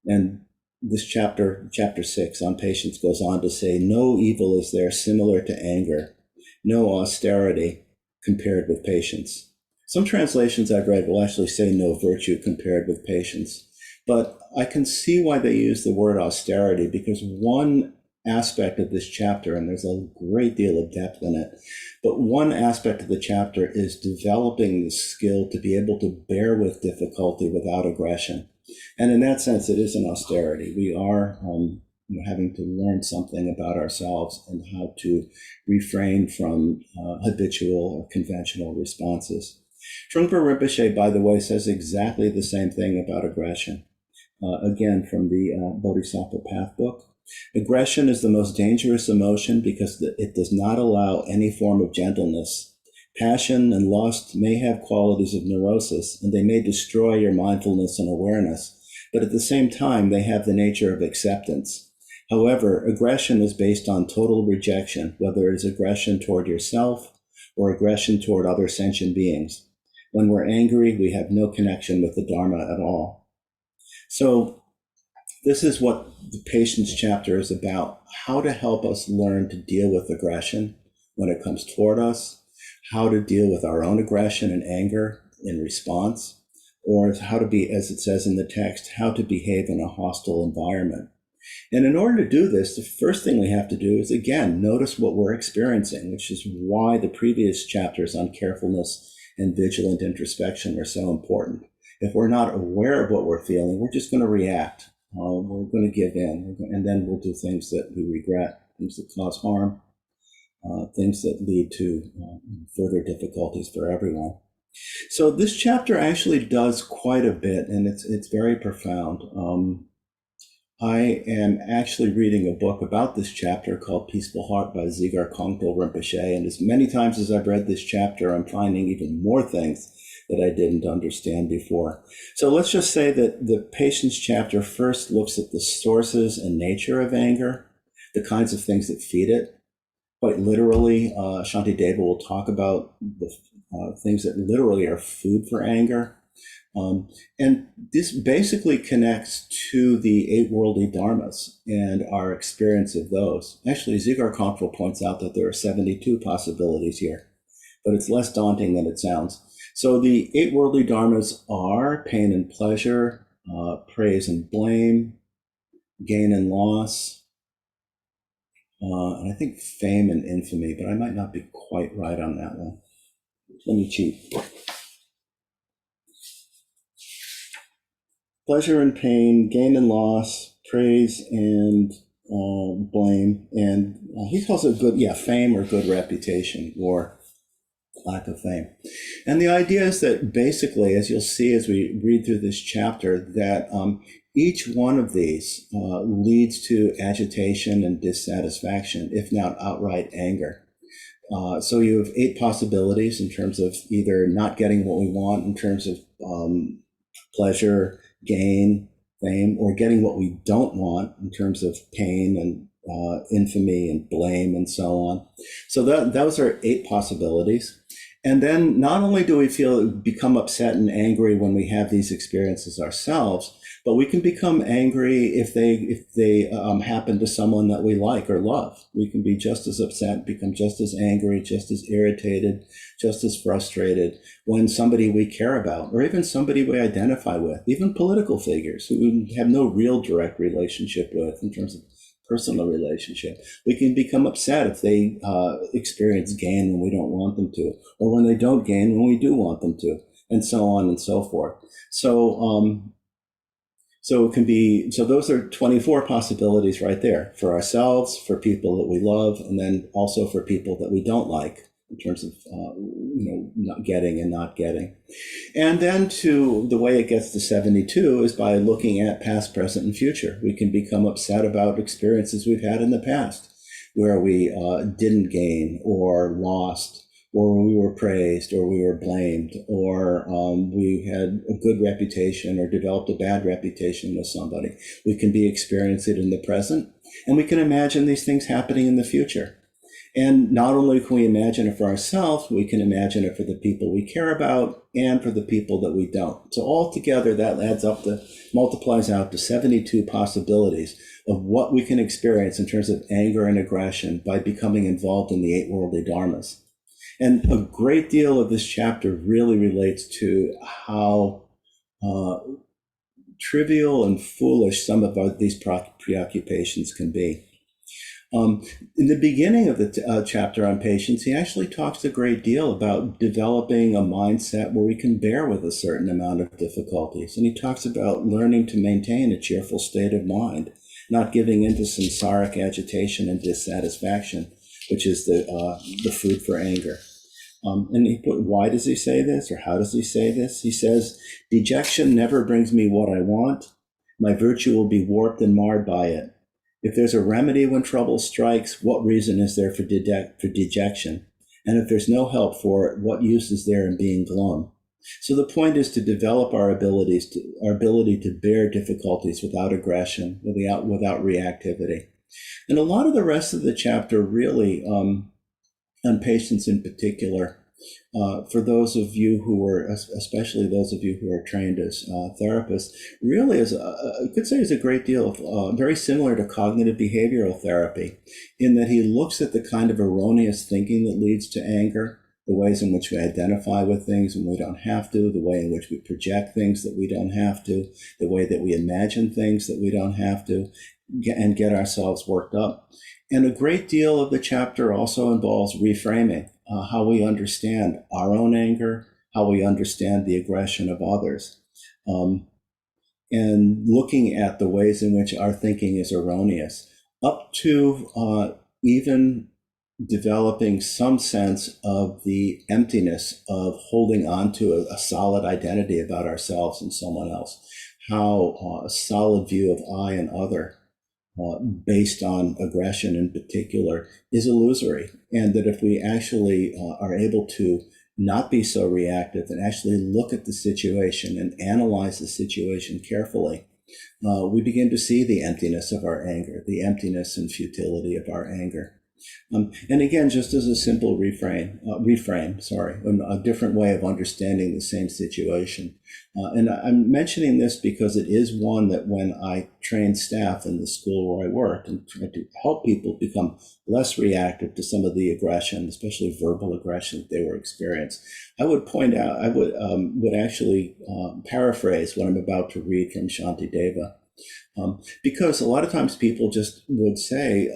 And this chapter 6 on patience goes on to say, no evil is there similar to anger, no austerity compared with patience. Some translations I've read will actually say no virtue compared with patience. But I can see why they use the word austerity, because one aspect of this chapter, and there's a great deal of depth in it, but one aspect of the chapter is developing the skill to be able to bear with difficulty without aggression. And in that sense, it is an austerity. We are having to learn something about ourselves and how to refrain from habitual or conventional responses. Trungpa Rinpoche, by the way, says exactly the same thing about aggression. Again, from the Bodhisattva Path book. Aggression is the most dangerous emotion because it does not allow any form of gentleness. Passion and lust may have qualities of neurosis, and they may destroy your mindfulness and awareness, but at the same time, they have the nature of acceptance. However, aggression is based on total rejection, whether it is aggression toward yourself or aggression toward other sentient beings. When we're angry, we have no connection with the Dharma at all. So this is what the patience chapter is about, how to help us learn to deal with aggression when it comes toward us, how to deal with our own aggression and anger in response, or how to be, as it says in the text, how to behave in a hostile environment. And in order to do this, the first thing we have to do is, again, notice what we're experiencing, which is why the previous chapters on carefulness and vigilant introspection are so important. If we're not aware of what we're feeling, we're just going to react. We're going to give in, and then we'll do things that we regret, things that cause harm, things that lead to further difficulties for everyone. So this chapter actually does quite a bit, and it's very profound. I am actually reading a book about this chapter called Peaceful Heart by Dzigar Kongtrul Rinpoche, and as many times as I've read this chapter, I'm finding even more things that I didn't understand before. So let's just say that the patience chapter first looks at the sources and nature of anger, the kinds of things that feed it. Quite literally, Shantideva will talk about the things that literally are food for anger. And this basically connects to the 8 worldly dharmas and our experience of those. Actually, Dzigar Kongtrul points out that there are 72 possibilities here, but it's less daunting than it sounds. So the 8 worldly dharmas are pain and pleasure, praise and blame, gain and loss, and I think fame and infamy, but I might not be quite right on that one. Let me cheat. Pleasure and pain, gain and loss, praise and blame, and he calls it fame or good reputation, or lack of fame. And the idea is that basically, as you'll see as we read through this chapter, that each one of these leads to agitation and dissatisfaction, if not outright anger. So you have 8 possibilities in terms of either not getting what we want in terms of pleasure, gain, fame, or getting what we don't want in terms of pain and infamy and blame and so on. So those are 8 possibilities. And then not only do we become upset and angry when we have these experiences ourselves, but we can become angry if they happen to someone that we like or love. We can be just as upset, become just as angry, just as irritated, just as frustrated when somebody we care about, or even somebody we identify with, even political figures who we have no real direct relationship with in terms of personal relationship. We can become upset if they experience gain when we don't want them to, or when they don't gain when we do want them to, and so on and so forth. So it can be, so those are 24 possibilities right there for ourselves, for people that we love, and then also for people that we don't like in terms of, not getting and not getting. And then to the way it gets to 72 is by looking at past, present, and future. We can become upset about experiences we've had in the past where we didn't gain or lost, or we were praised, or we were blamed, or we had a good reputation or developed a bad reputation with somebody. We can be experiencing it in the present, and we can imagine these things happening in the future. And not only can we imagine it for ourselves, we can imagine it for the people we care about and for the people that we don't. So altogether, that adds up to, multiplies out to 72 possibilities of what we can experience in terms of anger and aggression by becoming involved in the 8 worldly dharmas. And a great deal of this chapter really relates to how trivial and foolish some of these preoccupations can be. In the beginning of the chapter on patience, he actually talks a great deal about developing a mindset where we can bear with a certain amount of difficulties. And he talks about learning to maintain a cheerful state of mind, not giving into samsaric agitation and dissatisfaction, which is the food for anger. And why does he say this, or how does he say this? He says, dejection never brings me what I want. My virtue will be warped and marred by it. If there's a remedy when trouble strikes, what reason is there for dejection? And if there's no help for it, what use is there in being glum? So the point is to develop our ability to bear difficulties without aggression, without reactivity. And a lot of the rest of the chapter really, on patience in particular, for those of you who are, especially those of you who are trained as therapists, really I could say is a great deal of very similar to cognitive behavioral therapy, in that he looks at the kind of erroneous thinking that leads to anger, the ways in which we identify with things when we don't have to, the way in which we project things that we don't have to, the way that we imagine things that we don't have to, and get ourselves worked up. And a great deal of the chapter also involves reframing how we understand our own anger, how we understand the aggression of others, and looking at the ways in which our thinking is erroneous, up to even developing some sense of the emptiness of holding on to a solid identity about ourselves and someone else, how a solid view of I and other based on aggression in particular is illusory, and that if we actually are able to not be so reactive and actually look at the situation and analyze the situation carefully, we begin to see the emptiness of our anger, the emptiness and futility of our anger. And again, just as a simple reframe, a different way of understanding the same situation. And I'm mentioning this because it is one that when I train staff in the school where I worked and tried to help people become less reactive to some of the aggression, especially verbal aggression that they were experiencing, I would point out, I would actually paraphrase what I'm about to read from Shantideva. Because a lot of times people just would say,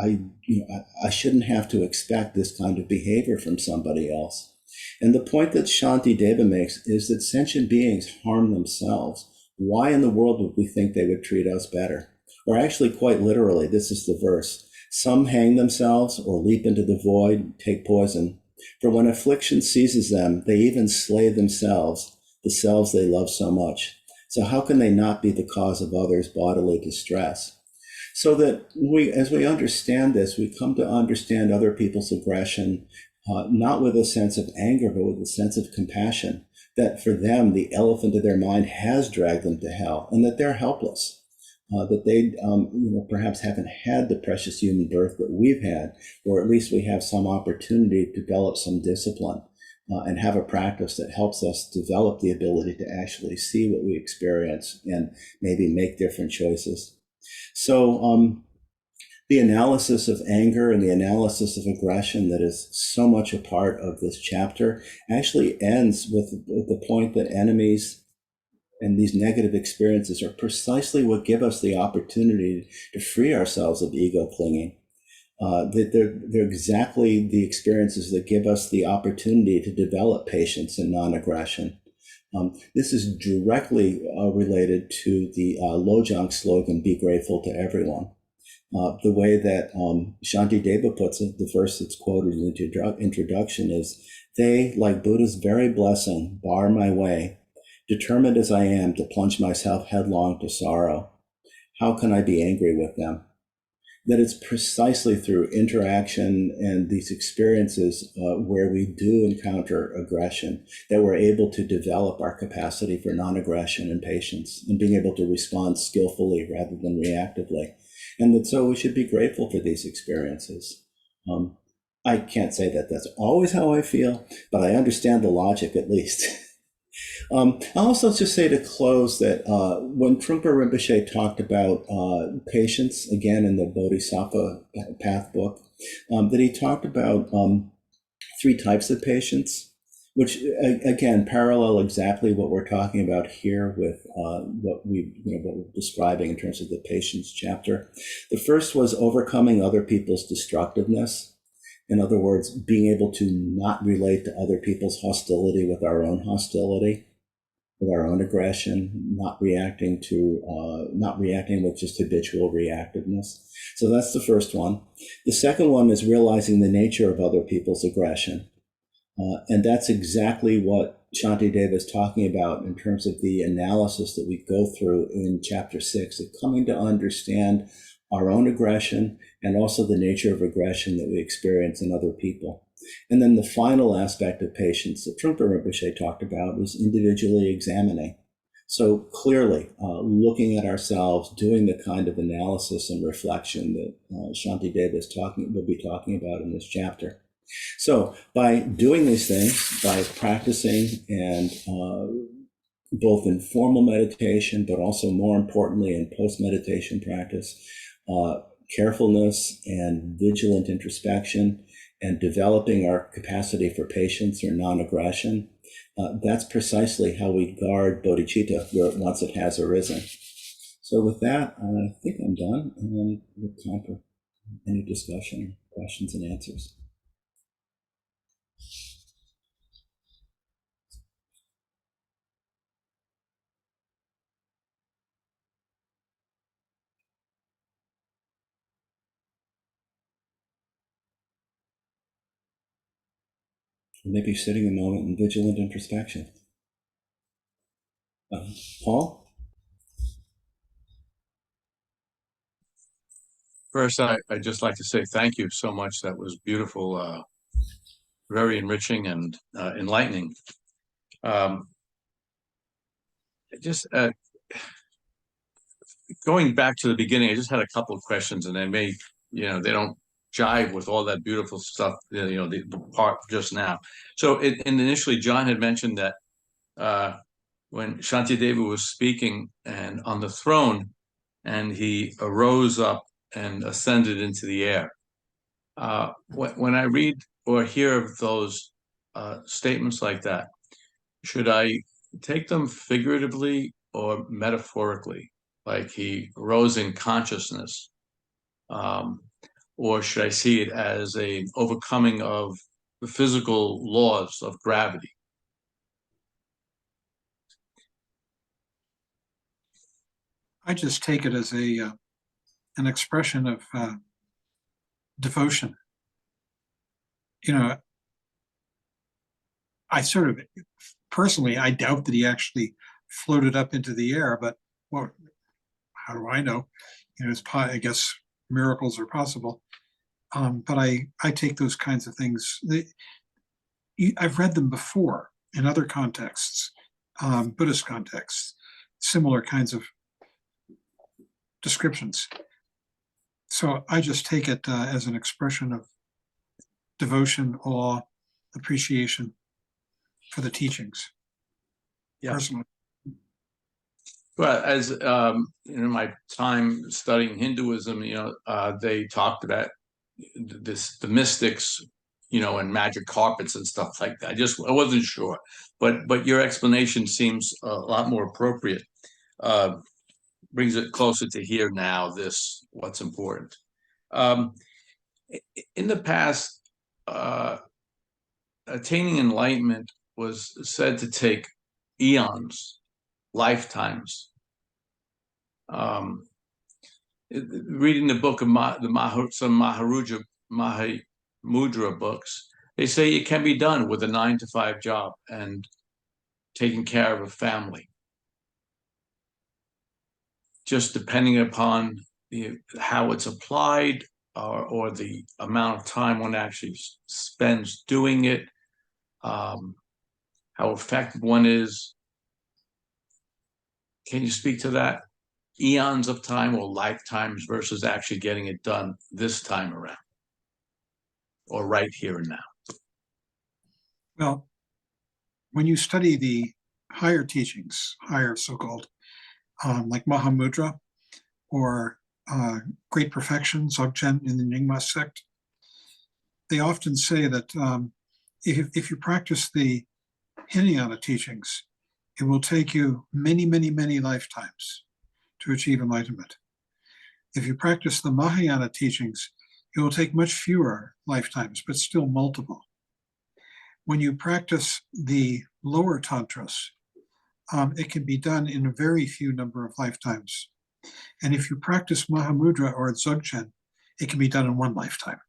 I shouldn't have to expect this kind of behavior from somebody else. And the point that Shantideva makes is that sentient beings harm themselves. Why in the world would we think they would treat us better? Or actually, quite literally, this is the verse. Some hang themselves or leap into the void, take poison. For when affliction seizes them, they even slay themselves, the selves they love so much. So how can they not be the cause of others' bodily distress? So that as we understand this, we come to understand other people's aggression, not with a sense of anger, but with a sense of compassion, that for them, the elephant of their mind has dragged them to hell, and that they're helpless, that they perhaps haven't had the precious human birth that we've had, or at least we have some opportunity to develop some discipline and have a practice that helps us develop the ability to actually see what we experience and maybe make different choices. So the analysis of anger and the analysis of aggression that is so much a part of this chapter actually ends with the point that enemies And these negative experiences are precisely what give us the opportunity to free ourselves of ego clinging. They're exactly the experiences that give us the opportunity to develop patience and non-aggression. This is directly related to the Lojong slogan, "Be grateful to everyone." The way that Shantideva puts it, the verse that's quoted in the introduction is, "They, like Buddha's very blessing, bar my way, determined as I am to plunge myself headlong to sorrow. How can I be angry with them?" That it's precisely through interaction and these experiences where we do encounter aggression that we're able to develop our capacity for non-aggression and patience and being able to respond skillfully rather than reactively. And that so we should be grateful for these experiences. I can't say that that's always how I feel, but I understand the logic at least. I'll also just say to close that when Trungpa Rinpoche talked about patience, again in the Bodhisattva Path book, that he talked about 3 types of patience, which again parallel exactly what we're talking about here with what we're describing in terms of the patience chapter. The first was overcoming other people's destructiveness. In other words, being able to not relate to other people's hostility with our own hostility, with our own aggression, not reacting with just habitual reactiveness. So that's the first one. The second one is realizing the nature of other people's aggression. And that's exactly what Shantideva is talking about in terms of the analysis that we go through in chapter 6, of coming to understand our own aggression and also the nature of aggression that we experience in other people. And then the final aspect of patience that Trungpa Rinpoche talked about was individually examining. So clearly, looking at ourselves, doing the kind of analysis and reflection that Shantideva will be talking about in this chapter. So by doing these things, by practicing and both in formal meditation, but also more importantly in post-meditation practice, carefulness and vigilant introspection, and developing our capacity for patience or non-aggression, that's precisely how we guard bodhicitta once it has arisen. So with that, I think I'm done, and we have time for any discussion, questions and answers. Maybe sitting a moment in vigilant introspection. Paul? First, I'd just like to say thank you so much. That was beautiful, very enriching and enlightening. Just going back to the beginning, I just had a couple of questions, and they don't jive with all that beautiful stuff, the part just now. So initially, John had mentioned that when Shantideva was speaking and on the throne, and he arose up and ascended into the air. When I read or hear of those statements like that, should I take them figuratively or metaphorically? Like he rose in consciousness, or should I see it as an overcoming of the physical laws of gravity? I just take it as an expression of devotion. I sort of personally, I doubt that he actually floated up into the air, but how do I know? I guess miracles are possible. But I take those kinds of things. I've read them before in other contexts, Buddhist contexts, similar kinds of descriptions. So I just take it as an expression of devotion, awe, appreciation for the teachings. Yeah. Personally. Well, as in my time studying Hinduism, they talked about the mystics and magic carpets and stuff like that. I wasn't sure, but your explanation seems a lot more appropriate. Brings it closer to here now. What's important. In the past, attaining enlightenment was said to take eons, lifetimes. Reading the book of some Mahamudra books, they say it can be done with a 9-to-5 job and taking care of a family, just depending upon how it's applied or the amount of time one actually spends doing it, how effective one is. Can you speak to that? Eons of time or lifetimes versus actually getting it done this time around or right here and now? Well, when you study the higher teachings, higher so-called, like Mahamudra or Great Perfection, Dzogchen in the Nyingma sect, they often say that if you practice the Hinayana teachings, it will take you many, many, many lifetimes to achieve enlightenment. If you practice the Mahayana teachings, it will take much fewer lifetimes, but still multiple. When you practice the lower tantras, it can be done in a very few number of lifetimes. And if you practice Mahamudra or Dzogchen, it can be done in one lifetime.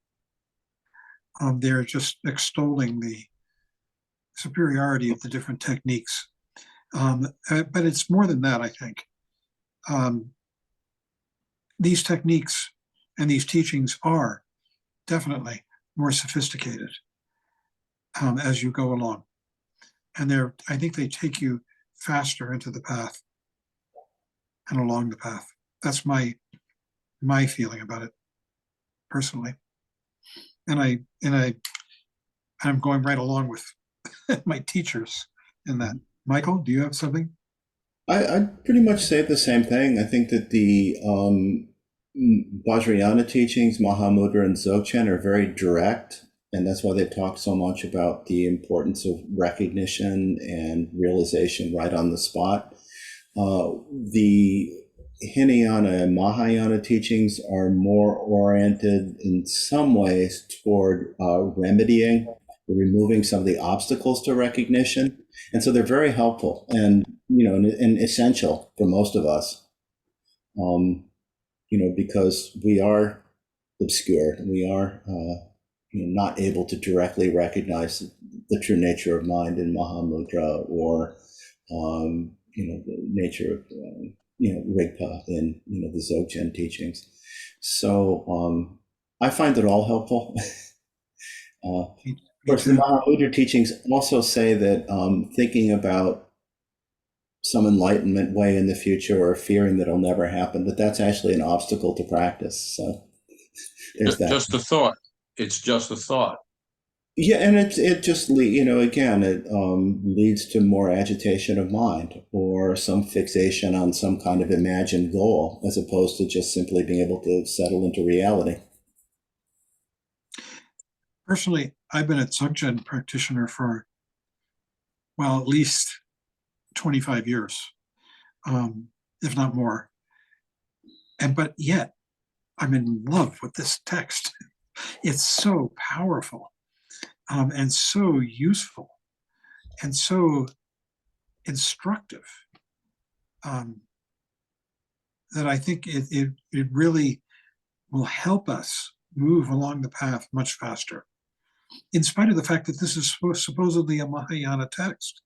They're just extolling the superiority of the different techniques. But it's more than that, I think. These techniques and these teachings are definitely more sophisticated as you go along. And I think they take you faster into the path and along the path. That's my feeling about it personally. And I'm going right along with my teachers in that. Michael, do you have something? I'd pretty much say the same thing. I think that the Vajrayana teachings, Mahamudra and Dzogchen, are very direct, and that's why they talk so much about the importance of recognition and realization right on the spot. The Hinayana and Mahayana teachings are more oriented in some ways toward remedying, removing some of the obstacles to recognition. And so they're very helpful and, and essential for most of us, because we are obscure and we are not able to directly recognize the true nature of mind in Mahamudra or, the nature of, Rigpa in, the Dzogchen teachings. So I find it all helpful. Of course, the Mahamudra teachings also say that thinking about some enlightenment way in the future or fearing that it'll never happen, that's actually an obstacle to practice. So there's that. Just a thought. It's just a thought. Yeah, and it just again, it leads to more agitation of mind or some fixation on some kind of imagined goal, as opposed to just simply being able to settle into reality. Personally, I've been a Dzogchen practitioner for, well, at least 25 years, if not more. But yet, I'm in love with this text. It's so powerful and so useful and so instructive that I think it really will help us move along the path much faster, in spite of the fact that this is supposedly a Mahayana text.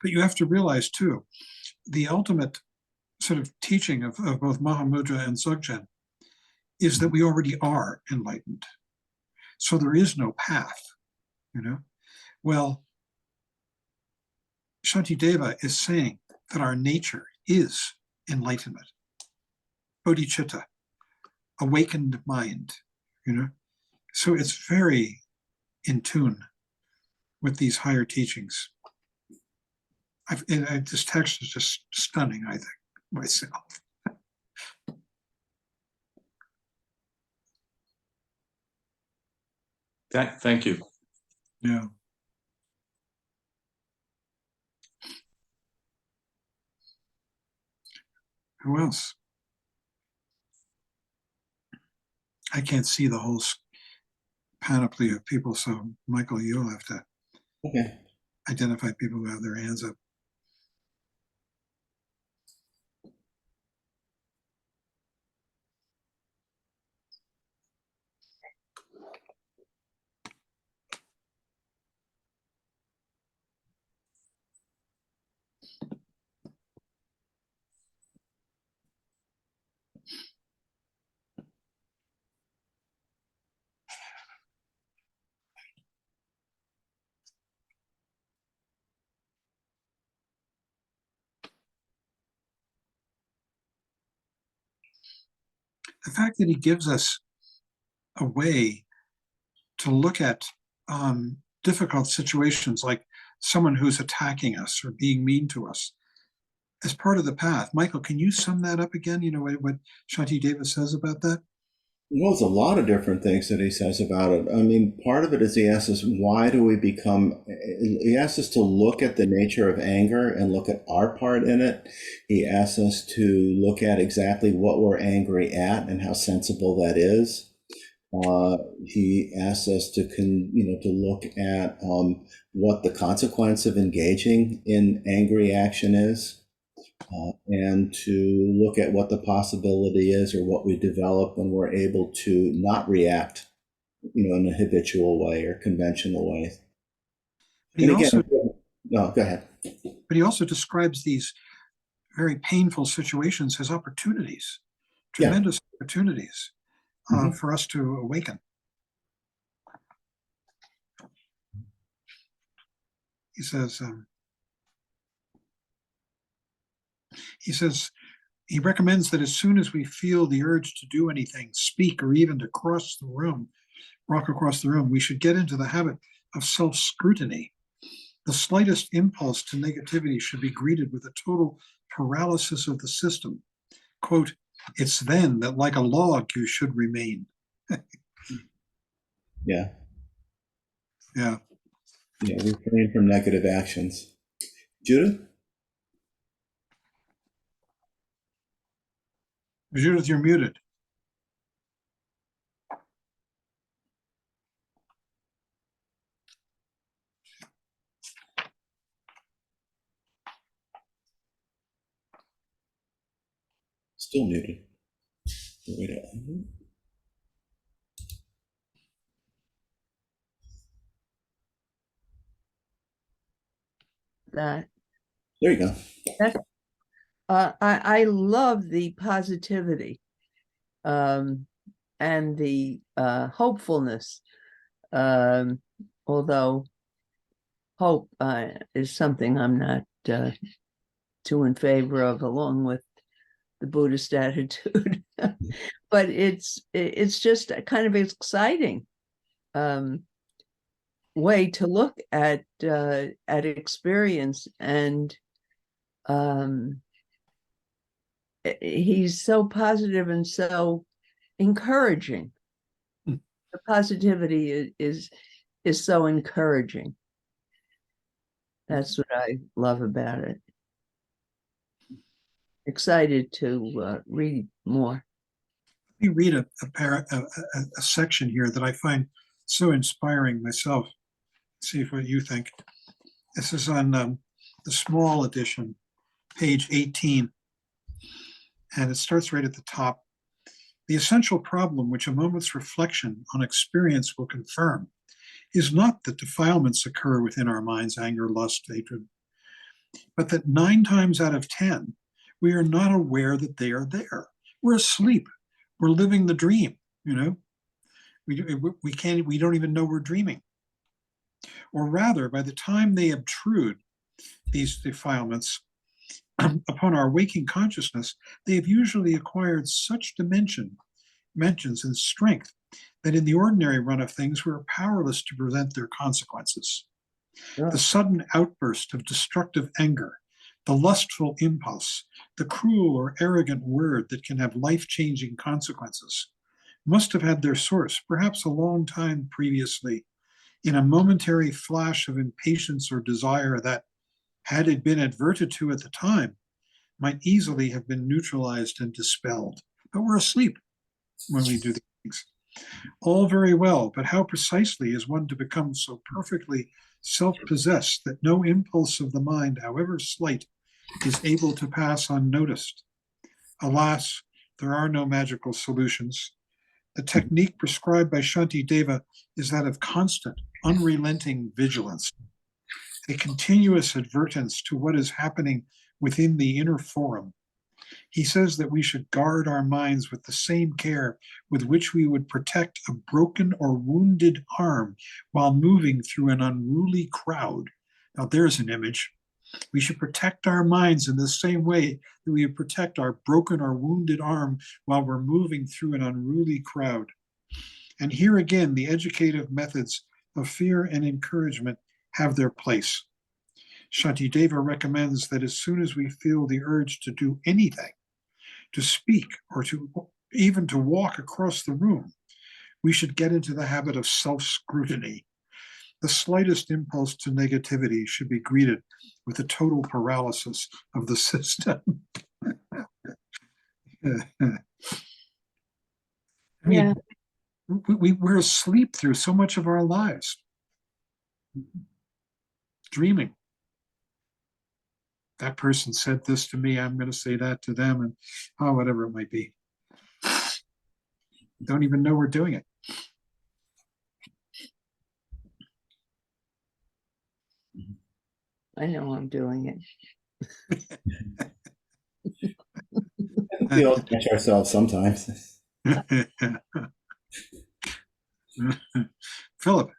But you have to realize, too, the ultimate sort of teaching of both Mahamudra and Dzogchen is that we already are enlightened. So there is no path, Well, Shantideva is saying that our nature is enlightenment, bodhicitta, awakened mind, So it's very in tune with these higher teachings. This text is just stunning, I think, myself. Thank you. Yeah. Who else? I can't see the whole panoply of people, so Michael, you'll have to Okay. identify people who have their hands up. The fact that he gives us a way to look at difficult situations, like someone who's attacking us or being mean to us, as part of the path. Michael, can you sum that up again? You know what Shantideva says about that? Well, there's a lot of different things that he says about it. I mean, part of it is he asks us, why do we become, he asks us to look at the nature of anger and look at our part in it. He asks us to look at exactly what we're angry at and how sensible that is. He asks us to to look at what the consequence of engaging in angry action is. And to look at what the possibility is or what we develop when we're able to not react, in a habitual way or conventional way. But And again, no, go ahead. he also describes these very painful situations as opportunities, Yeah. tremendous opportunities Mhm. for us to awaken. He says, he recommends that as soon as we feel the urge to do anything, speak, or even to walk across the room, we should get into the habit of self-scrutiny. The slightest impulse to negativity should be greeted with a total paralysis of the system. Quote, it's then that like a log you should remain. Yeah. Yeah. Yeah. Refrain from negative actions. Judith? Judith, you're muted. Still muted. Wait a That There you go. that I love the positivity and the hopefulness. Although hope is something I'm not too in favor of, along with the Buddhist attitude. But it's just a kind of exciting way to look at experience, and he's so positive and so encouraging. Mm. The positivity is so encouraging. That's what I love about it. Excited to read more. Let me read a section here that I find so inspiring myself. See what you think. This is on the small edition, page 18, and it starts right at the top. The essential problem which a moment's reflection on experience will confirm is not that defilements occur within our minds, anger, lust, hatred, but that 9 times out of 10, we are not aware that they are there. We're asleep. We're living the dream, we don't even know we're dreaming. Or rather, by the time they obtrude, these defilements, upon our waking consciousness, they have usually acquired such dimensions and strength that in the ordinary run of things, we're powerless to prevent their consequences. Oh. The sudden outburst of destructive anger, the lustful impulse, the cruel or arrogant word that can have life-changing consequences, must have had their source, perhaps a long time previously, in a momentary flash of impatience or desire that, had it been adverted to at the time, might easily have been neutralized and dispelled. But we're asleep when we do these things. All very well, but how precisely is one to become so perfectly self-possessed that no impulse of the mind, however slight, is able to pass unnoticed? Alas, there are no magical solutions. The technique prescribed by Shantideva is that of constant, unrelenting vigilance, a continuous advertence to what is happening within the inner forum. He says that we should guard our minds with the same care with which we would protect a broken or wounded arm while moving through an unruly crowd. Now, there's an image. We should protect our minds in the same way that we would protect our broken or wounded arm while we're moving through an unruly crowd. And here again, the educative methods of fear and encouragement have their place. Shantideva recommends that as soon as we feel the urge to do anything, to speak, or to even to walk across the room, we should get into the habit of self-scrutiny. The slightest impulse to negativity should be greeted with a total paralysis of the system. I mean, we're asleep through so much of our lives, dreaming. That person said this to me, I'm going to say that to them, and whatever it might be. Don't even know we're doing it. I know I'm doing it. We all catch ourselves sometimes. Philip.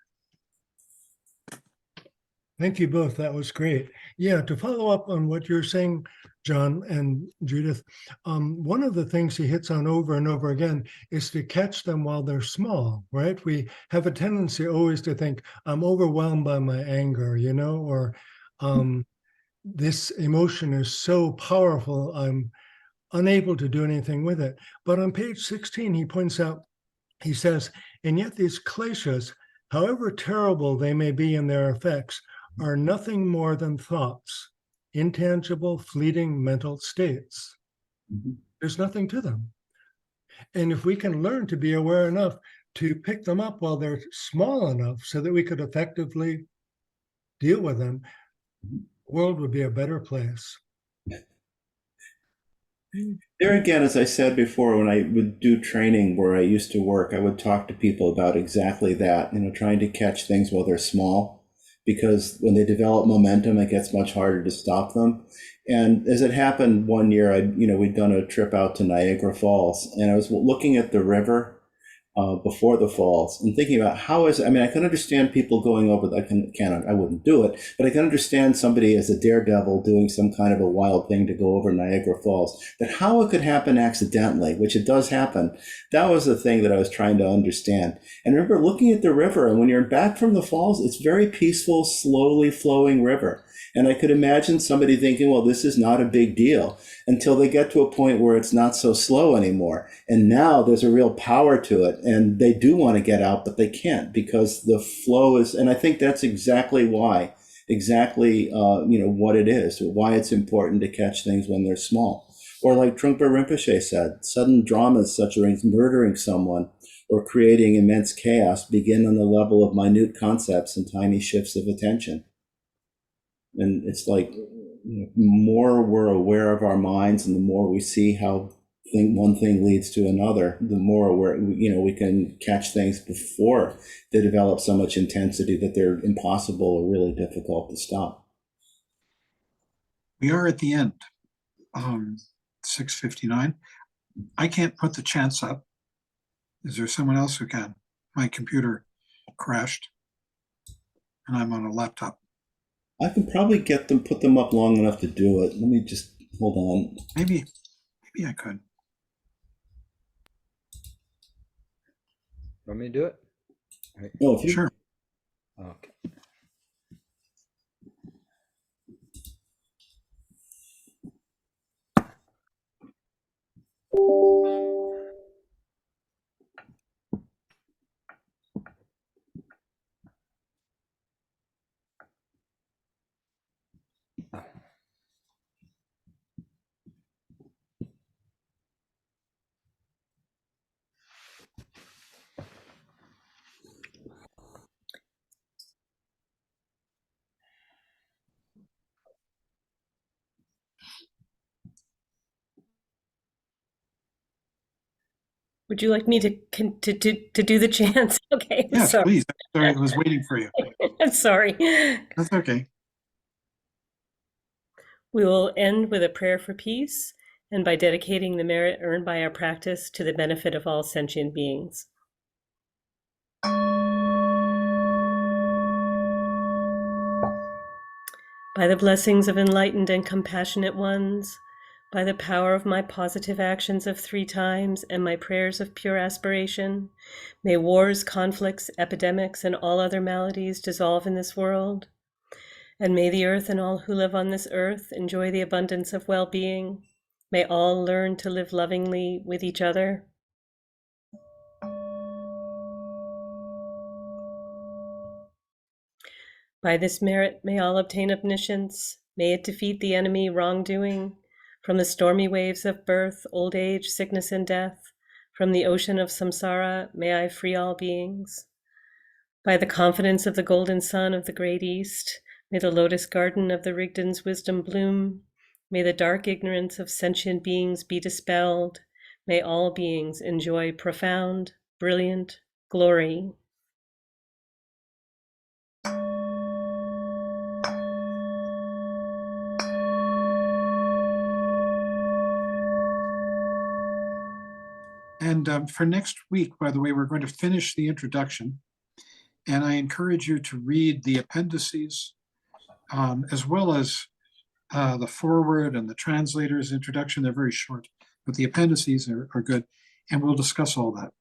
Thank you both. That was great. Yeah, to follow up on what you're saying, John and Judith, one of the things he hits on over and over again is to catch them while they're small, right? We have a tendency always to think, I'm overwhelmed by my anger, or this emotion is so powerful, I'm unable to do anything with it. But on page 16, he points out, he says, and yet these kleshas, however terrible they may be in their effects, are nothing more than thoughts, intangible, fleeting mental states. Mm-hmm. There's nothing to them. And if we can learn to be aware enough to pick them up while they're small enough so that we could effectively deal with them, the world would be a better place. There again, as I said before, when I would do training where I used to work, I would talk to people about exactly that, trying to catch things while they're small, because when they develop momentum, it gets much harder to stop them. And as it happened one year, we'd done a trip out to Niagara Falls, and I was looking at the river before the falls and thinking about I can understand people going over, I wouldn't do it, but I can understand somebody as a daredevil doing some kind of a wild thing to go over Niagara Falls, but how it could happen accidentally, which it does happen, that was the thing that I was trying to understand. And I remember looking at the river, and when you're back from the falls, it's very peaceful, slowly flowing river. And I could imagine somebody thinking, well, this is not a big deal, until they get to a point where it's not so slow anymore. And now there's a real power to it. And they do want to get out, but they can't, because the flow is, and I think that's exactly what it is, why it's important to catch things when they're small. Or like Trungpa Rinpoche said, sudden dramas such as murdering someone or creating immense chaos begin on the level of minute concepts and tiny shifts of attention. And it's like, the more we're aware of our minds and the more we see how one thing leads to another, the more we can catch things before they develop so much intensity that they're impossible or really difficult to stop. We are at the end, 6:59. I can't put the chants up. Is there someone else who can? My computer crashed and I'm on a laptop. I can probably put them up long enough to do it. Let me just hold on. Maybe I could. Want me to do it? Oh, if you, Sure. Okay. Would you like me to do the chants? Okay, I'm Yes, sorry. please. Sorry, I was waiting for you. I'm sorry. That's okay. We will end with a prayer for peace and by dedicating the merit earned by our practice to the benefit of all sentient beings. By the blessings of enlightened and compassionate ones, by the power of my positive actions of 3 times and my prayers of pure aspiration, may wars, conflicts, epidemics, and all other maladies dissolve in this world. And may the earth and all who live on this earth enjoy the abundance of well-being. May all learn to live lovingly with each other. By this merit, may all obtain omniscience. May it defeat the enemy wrongdoing. From the stormy waves of birth, old age, sickness, and death, from the ocean of samsara, may I free all beings. By the confidence of the golden sun of the great East, may the lotus garden of the Rigdon's wisdom bloom. May the dark ignorance of sentient beings be dispelled. May all beings enjoy profound, brilliant glory. And for next week, by the way, we're going to finish the introduction. And I encourage you to read the appendices, as well as the foreword and the translator's introduction. They're very short, but the appendices are good. And we'll discuss all that.